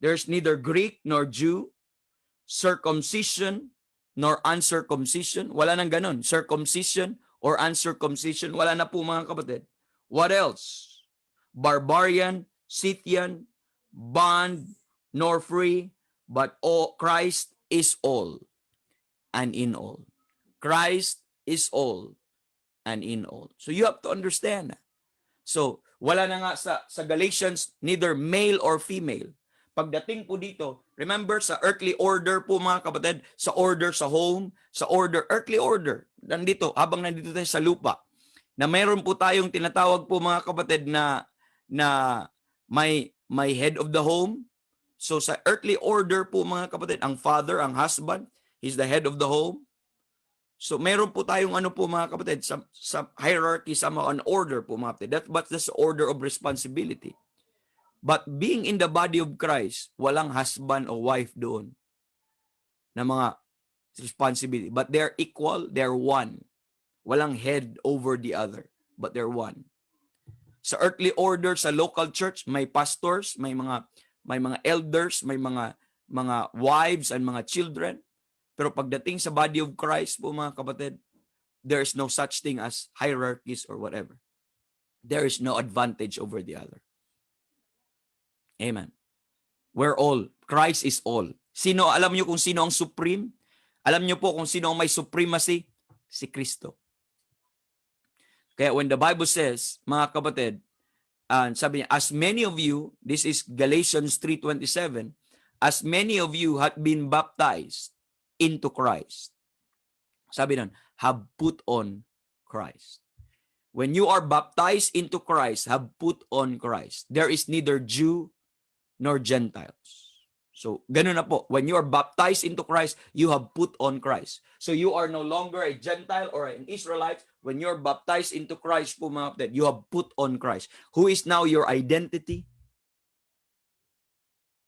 There's neither Greek nor Jew, circumcision nor uncircumcision. Wala nang ganon. Circumcision or uncircumcision. Wala na po mga kapatid. What else? Barbarian, Scythian, bond, nor free, but all, Christ is all and in all. Christ is all and in all. So you have to understand. So wala na nga sa Galatians, neither male or female. Pagdating po dito, remember sa earthly order po mga kapatid, sa order sa home, sa order, earthly order, nandito, habang nandito tayo sa lupa, na mayroon po tayong tinatawag po mga kapatid na may head of the home. So sa earthly order po mga kapatid, ang father, ang husband, he's the head of the home. So meron po tayong ano po mga kapatid, sa hierarchy, somehow an order po mga kapatid. That's the order of responsibility. But being in the body of Christ, walang husband or wife doon na mga responsibility. But they're equal, they're one. Walang head over the other, but they're one. Sa earthly order, sa local church, may pastors, may mga elders, may mga wives and mga children. Pero pagdating sa body of Christ po mga kapatid, there is no such thing as hierarchies or whatever. There is no advantage over the other. Amen. We're all. Christ is all. Sino, alam niyo kung sino ang supreme? Alam niyo po kung sino ang may supremacy? Si Kristo. Kaya when the Bible says, mga kapatid, sabi niya, as many of you, this is Galatians 3:27, as many of you have been baptized into Christ. Sabi nun, have put on Christ. When you are baptized into Christ, have put on Christ. There is neither Jew nor Gentiles. So, ganun na po. When you are baptized into Christ, you have put on Christ. So, you are no longer a Gentile or an Israelite. When you are baptized into Christ po mga kapatid, you have put on Christ. Who is now your identity?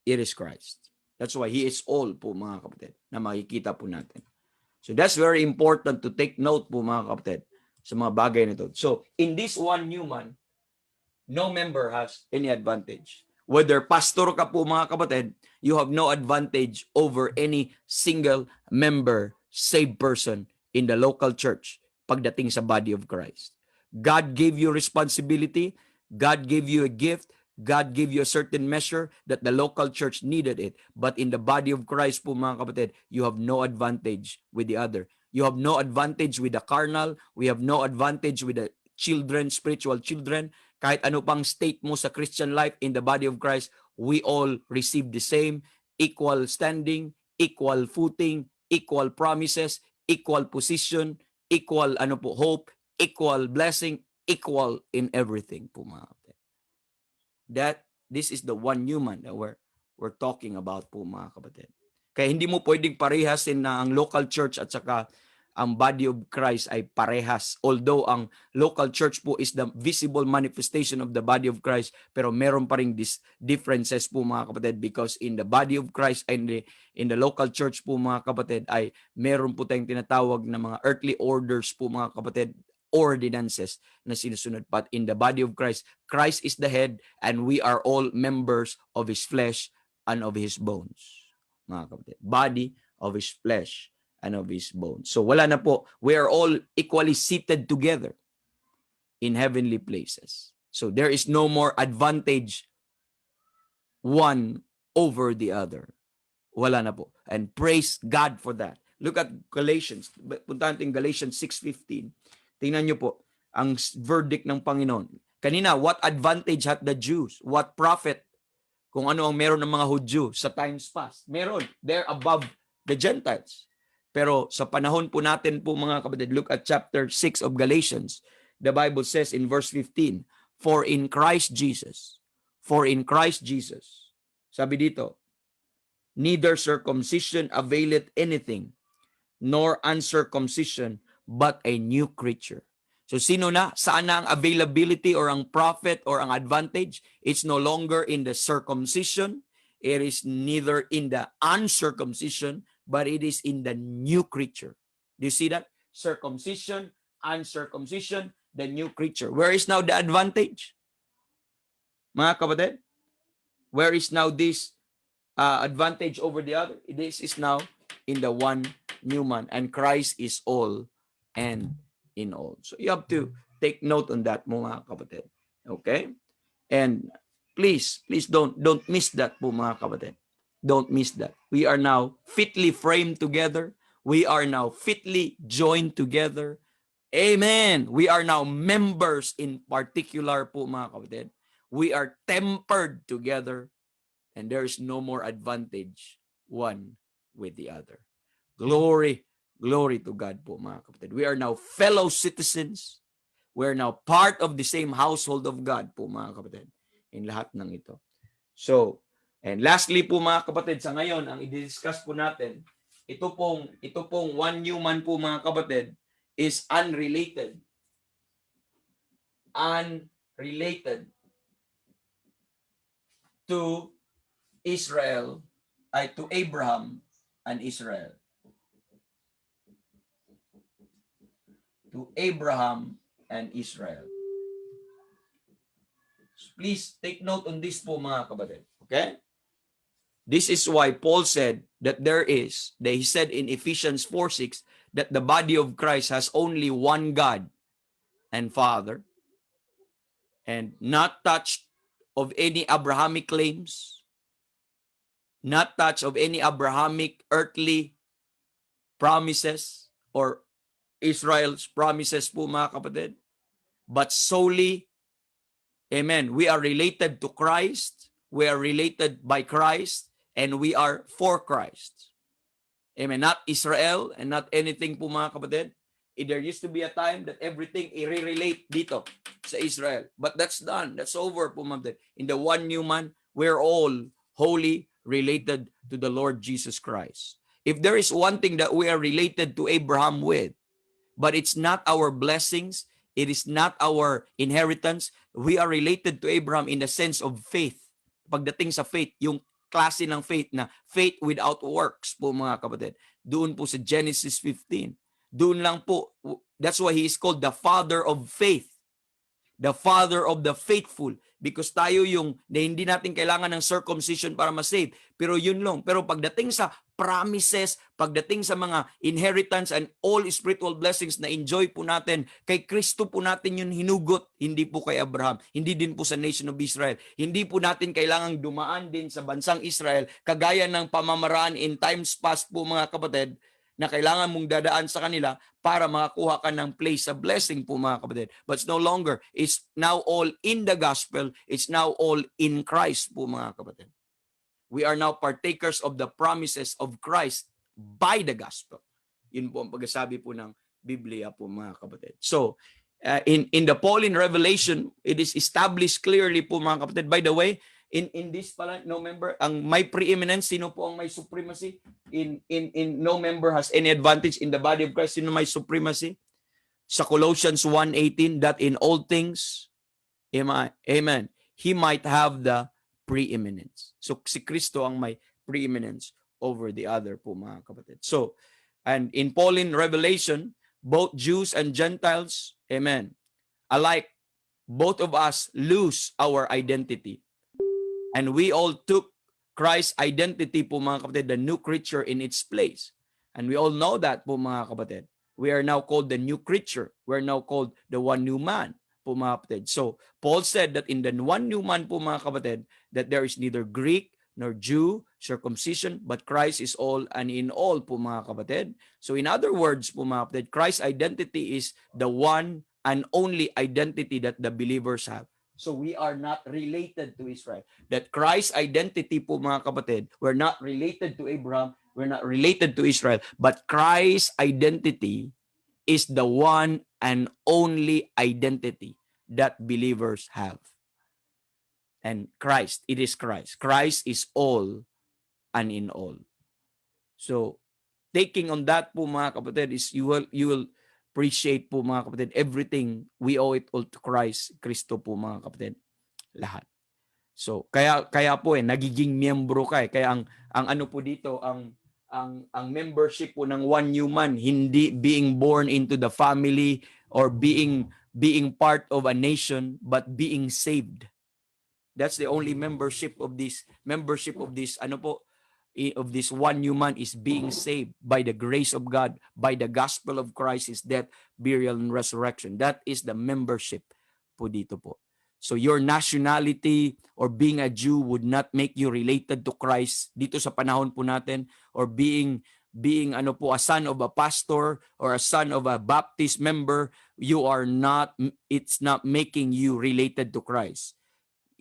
It is Christ. That's why He is all po mga kapatid na makikita po natin. So, that's very important to take note po mga kapatid sa mga bagay nito. So, in this one new man, no member has any advantage. Whether pastor ka po mga kapatid, you have no advantage over any single member, saved person in the local church pagdating sa body of Christ. God gave you responsibility. God gave you a gift. God gave you a certain measure that the local church needed it. But in the body of Christ po mga kapatid, you have no advantage with the other. You have no advantage with the carnal. We have no advantage with the children, spiritual children. Kahit ano pang state mo sa Christian life, in the body of Christ, we all receive the same, equal standing, equal footing, equal promises, equal position, equal hope, equal blessing, equal in everything po mga kapatid. This is the one new man that we're talking about po mga kapatid. Kaya hindi mo pwedeng parehasin na ang local church at saka ang body of Christ ay parehas. Although ang local church po is the visible manifestation of the body of Christ, pero meron pa ring differences po mga kapatid, because in the body of Christ and in the local church po mga kapatid ay meron po tayong tinatawag na mga earthly orders po mga kapatid, ordinances na sinusunod. But in the body of Christ, Christ is the head and we are all members of His flesh and of His bones. Mga kapatid, body of His flesh and of His bones. So wala na po. We are all equally seated together in heavenly places. So there is no more advantage one over the other. Wala na po. And praise God for that. Look at Galatians. Punta natin Galatians 6:15. Tingnan nyo po ang verdict ng Panginoon. Kanina, what advantage had the Jews? What profit? Kung ano ang meron ng mga Hudyo sa times past. Meron. They're above the Gentiles. Pero sa panahon po natin po mga kapatid, look at chapter 6 of Galatians. The Bible says in verse 15, For in Christ Jesus, Sabi dito, neither circumcision availeth anything, nor uncircumcision, but a new creature. So sino na? Saan na ang availability or ang profit or ang advantage? It's no longer in the circumcision. It is neither in the uncircumcision, but it is in the new creature. Do you see that? Circumcision, uncircumcision, the new creature. Where is now the advantage? Mga kapatid, where is now this advantage over the other? This is now in the one new man, and Christ is all and in all. So you have to take note on that, mga kapatid. Okay? And please don't miss that po, mga kapatid. Don't miss that. We are now fitly framed together. We are now fitly joined together. Amen. We are now members in particular po, mga kapatid. We are tempered together, and there is no more advantage one with the other. Glory, glory to God po, mga kapatid. We are now fellow citizens. We are now part of the same household of God po, mga kapatid, in lahat ng ito. So, and lastly po, mga kapatid, sa ngayon, ang i-discuss po natin, ito pong one new man po, mga kapatid, is unrelated. Unrelated to Israel, to Abraham and Israel. To Abraham and Israel. Please take note on this po, mga kapatid. Okay? This is why Paul said that he said in Ephesians 4:6 that the body of Christ has only one God and Father, and not touched of any Abrahamic claims, not touched of any Abrahamic earthly promises or Israel's promises po, mga kapatid, but solely, amen, we are related to Christ, we are related by Christ, and we are for Christ. Amen. Not Israel and not anything po, mga kapatid. There used to be a time that everything i-relate dito sa Israel. But that's done. That's over po, mga kapatid. In the one new man, we're all wholly related to the Lord Jesus Christ. If there is one thing that we are related to Abraham with, but it's not our blessings, it is not our inheritance, we are related to Abraham in the sense of faith. Pagdating sa faith, yung klase ng faith na faith without works po, mga kapatid. Doon po sa Genesis 15. Doon lang po, that's why he is called the father of faith. The father of the faithful. Because tayo yung na hindi natin kailangan ng circumcision para ma-save. Pero yun lang. Pero pagdating sa promises, pagdating sa mga inheritance and all spiritual blessings na enjoy po natin, kay Kristo po natin yun hinugot, hindi po kay Abraham, hindi din po sa nation of Israel. Hindi po natin kailangang dumaan din sa bansang Israel, kagaya ng pamamaraan in times past po, mga kapatid, na kailangan mong dadaan sa kanila para makakuha ka ng place sa blessing po, mga kapatid. But it's no longer. It's now all in the gospel. It's now all in Christ po, mga kapatid. We are now partakers of the promises of Christ by the gospel. Yun po ang pagsasabi po ng Biblia po, mga kapatid. So, in the Pauline revelation, it is established clearly po, mga kapatid. By the way, in this pala, no member, ang may preeminence, sino po ang may supremacy? In no member has any advantage in the body of Christ. Sino may supremacy? Sa Colossians 1:18, that in all things, amen, he might have the preeminence. So si Kristo ang may preeminence over the other po, mga kapatid. So, and in Pauline revelation, both Jews and Gentiles, amen, alike, both of us lose our identity. And we all took Christ's identity po, mga kapatid, the new creature in its place. And we all know that po, mga kapatid. We are now called the new creature. We are now called the one new man po, mga kapatid. So, Paul said that in the one new man po, mga kapatid, that there is neither Greek nor Jew, circumcision, but Christ is all and in all po, mga kapatid. So, in other words po, mga kapatid, Christ's identity is the one and only identity that the believers have. So we are not related to Israel. That Christ's identity po, mga kapatid, we're not related to Abraham, we're not related to Israel, but Christ's identity is the one and only identity that believers have. And Christ, it is Christ. Christ is all and in all. So, taking on that po mga kapatid is you will appreciate po mga kapatid everything we owe it all to Christ, Kristo po mga kapatid, lahat. So kaya po nagiging miyembro ka kaya ang ano po dito ang membership po ng one human, hindi being born into the family or being part of a nation, but being saved. That's the only membership of this ano po of this one human is being saved by the grace of God, by the gospel of Christ, his death, burial, and resurrection. That is the membership po dito po. So your nationality or being a Jew would not make you related to Christ dito sa panahon po natin, or being ano po a son of a pastor or a son of a Baptist member, it's not making you related to Christ.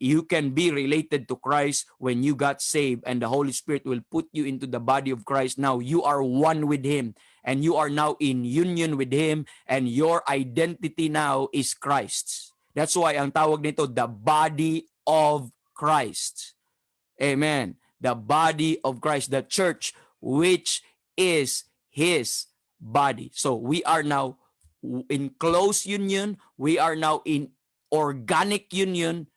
You can be related to Christ when you got saved, and the Holy Spirit will put you into the body of Christ. Now you are one with Him, and you are now in union with Him, and your identity now is Christ's. That's why ang tawag nito, the body of Christ. Amen. The body of Christ, the church, which is His body. So we are now in close union. We are now in organic union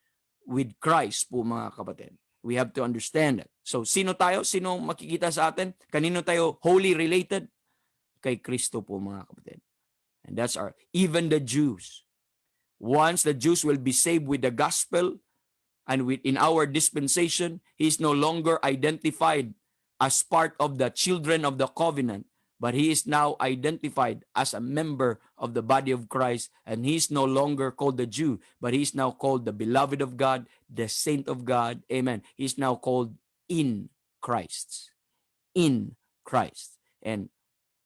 with Christ po mga kapatid. We have to understand that. So sino tayo? Sino makikita sa atin? Kanino tayo wholly related? Kay Kristo po mga kapatid. And that's even the Jews. Once the Jews will be saved with the gospel, and in our dispensation, he is no longer identified as part of the children of the covenant, but he is now identified as a member of the body of Christ, and he is no longer called the Jew, but he is now called the beloved of God, the saint of God. Amen. He is now called in Christ. In Christ. And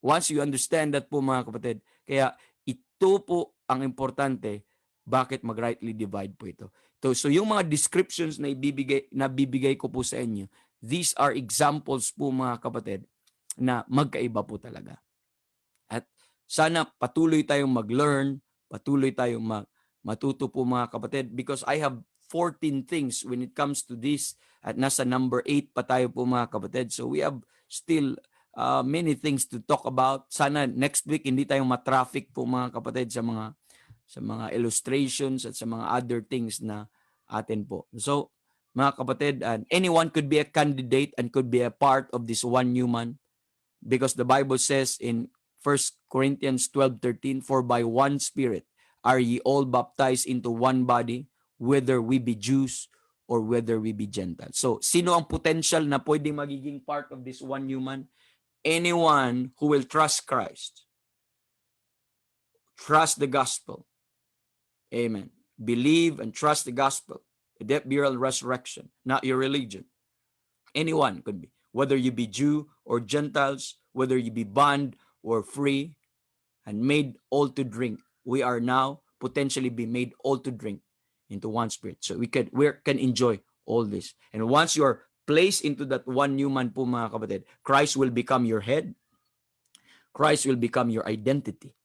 once you understand that po mga kapatid, kaya ito po ang importante, bakit mag-rightly divide po ito. So yung mga descriptions na bibigay ko po sa inyo, these are examples po mga kapatid na magkaiba po talaga. At sana patuloy tayong mag-learn, patuloy tayong matuto po mga kapatid, because I have 14 things when it comes to this, at nasa number 8 pa tayo po mga kapatid. So we have still many things to talk about. Sana next week hindi tayong matraffic po mga kapatid sa mga illustrations at sa mga other things na atin po. So, mga kapatid, anyone could be a candidate and could be a part of this one human, because the Bible says in 1 Corinthians 12:13, "For by one Spirit are ye all baptized into one body, whether we be Jews or whether we be Gentiles." So, sino ang potential na pwedeng magiging part of this one human? Anyone who will trust Christ. Trust the gospel. Amen. Believe and trust the gospel, the death, burial, resurrection, not your religion. Anyone could be, whether you be Jew or Gentiles, whether you be bond or free, and made all to drink. We are now potentially be made all to drink into one spirit. So we can enjoy all this. And once you are placed into that one human po mga kapatid, Christ will become your head. Christ will become your identity.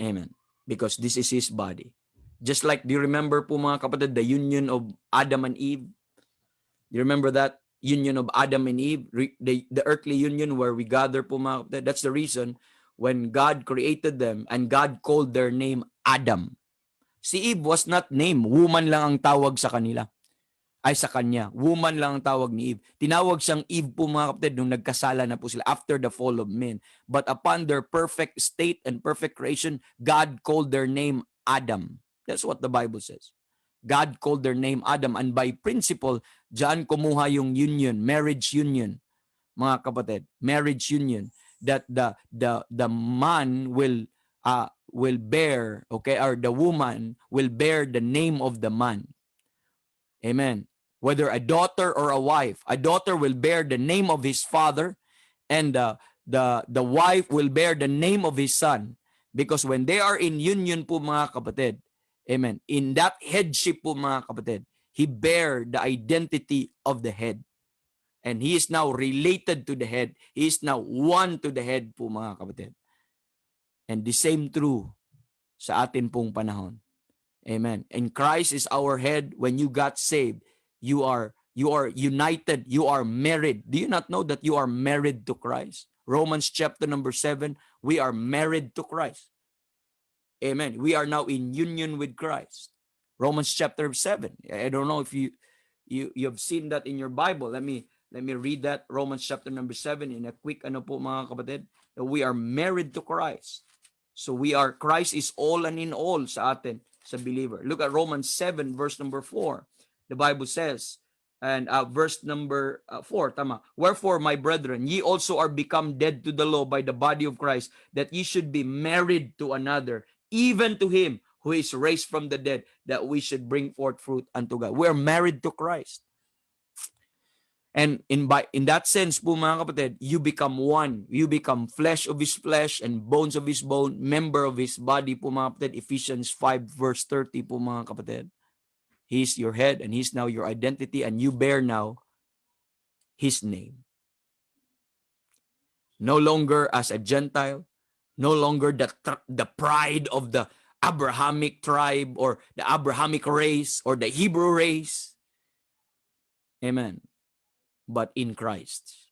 Amen. Because this is His body. Just like, do you remember po mga kapatid, the union of Adam and Eve? Do you remember that union of Adam and Eve? The earthly union where we gather po mga kapatid. That's the reason when God created them and God called their name Adam. Si Eve was not named. Woman lang ang tawag sa kanila. Ay sa kanya. Woman lang ang tawag ni Eve. Tinawag siyang Eve po mga kapatid nung nagkasala na po sila after the fall of men. But upon their perfect state and perfect creation, God called their name Adam. That's what the Bible says. God called their name Adam, and by principle, diyan kumuha yung union, marriage union. Mga kapatid, marriage union, that the man will bear, okay, or the woman will bear the name of the man. Amen. Whether a daughter or a wife, a daughter will bear the name of his father, and the wife will bear the name of his son. Because when they are in union po mga kapatid, amen, in that headship po mga kapatid, he bear the identity of the head. And he is now related to the head. He is now one to the head po mga kapatid. And the same true sa atin pong panahon. Amen. And Christ is our head. When you got saved, you are united, you are married. Do you not know that you are married to Christ? Romans chapter number 7, we are married to Christ. Amen. We are now in union with Christ. Romans chapter 7. I don't know if you've seen that in your Bible. Let me read that. Romans chapter number 7 in a quick mga kapatid. We are married to Christ. So Christ is all and in all sa atin, sa believer. Look at Romans 7 verse number 4. The Bible says, and verse number 4, tama. Wherefore, my brethren, ye also are become dead to the law by the body of Christ, that ye should be married to another, even to him who is raised from the dead, that we should bring forth fruit unto God. We are married to Christ. And in that sense po mga kapatid, you become one. You become flesh of his flesh and bones of his bone, member of his body po mga kapatid. Ephesians 5 verse 30 po mga kapatid. He's your head and he's now your identity, and you bear now his name. No longer as a Gentile, no longer the pride of the Abrahamic tribe or the Abrahamic race or the Hebrew race. Amen. But in Christ.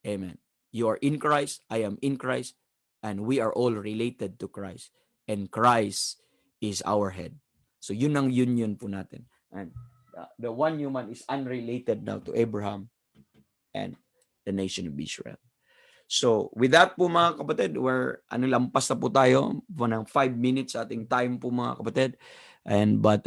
Amen. You are in Christ, I am in Christ, and we are all related to Christ. And Christ is our head. So yun ang union po natin. And the one human is unrelated now to Abraham and the nation of Israel. So with that po mga kapatid, lampas na po tayo ng 5 minutes sa ating time po mga kapatid. But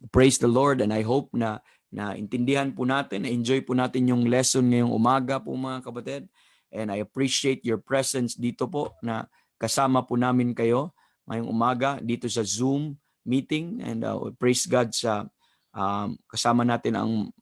praise the Lord, and I hope na intindihan po natin, na-enjoy po natin yung lesson ngayong umaga po mga kapatid. And I appreciate your presence dito po, na kasama po namin kayo ngayong umaga dito sa Zoom meeting. And praise God sa kasama natin ang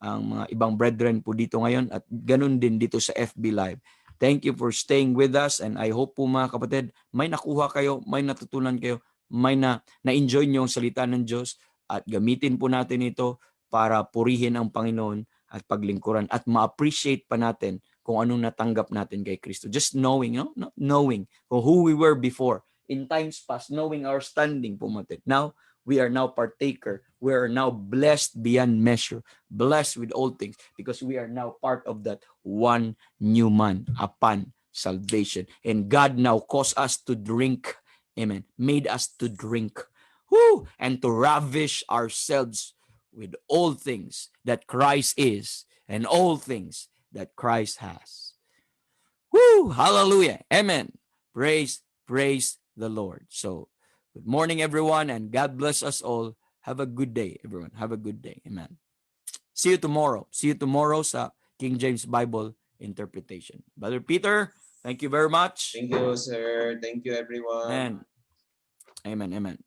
mga ibang brethren po dito ngayon, at ganun din dito sa FB Live. Thank you for staying with us, and I hope po mga kapatid, may nakuha kayo, may natutunan kayo, may na-enjoy nyo ang salita ng Diyos, at gamitin po natin ito para purihin ang Panginoon at paglingkuran, at ma-appreciate pa natin kung anong natanggap natin kay Kristo. Just knowing, not knowing who we were before, in times past, knowing our standing po mga kapatid. Now, we are now partaker. We are now blessed beyond measure, blessed with all things, because we are now part of that one new man upon salvation. And God now caused us to drink, amen, made us to drink, and to ravish ourselves with all things that Christ is, and all things that Christ has. Hallelujah. Amen. Praise the Lord. So, good morning, everyone, and God bless us all. Have a good day, everyone. Have a good day. Amen. See you tomorrow. See you tomorrow sa King James Bible interpretation. Brother Peter, thank you very much. Thank you, sir. Thank you, everyone. Amen. Amen.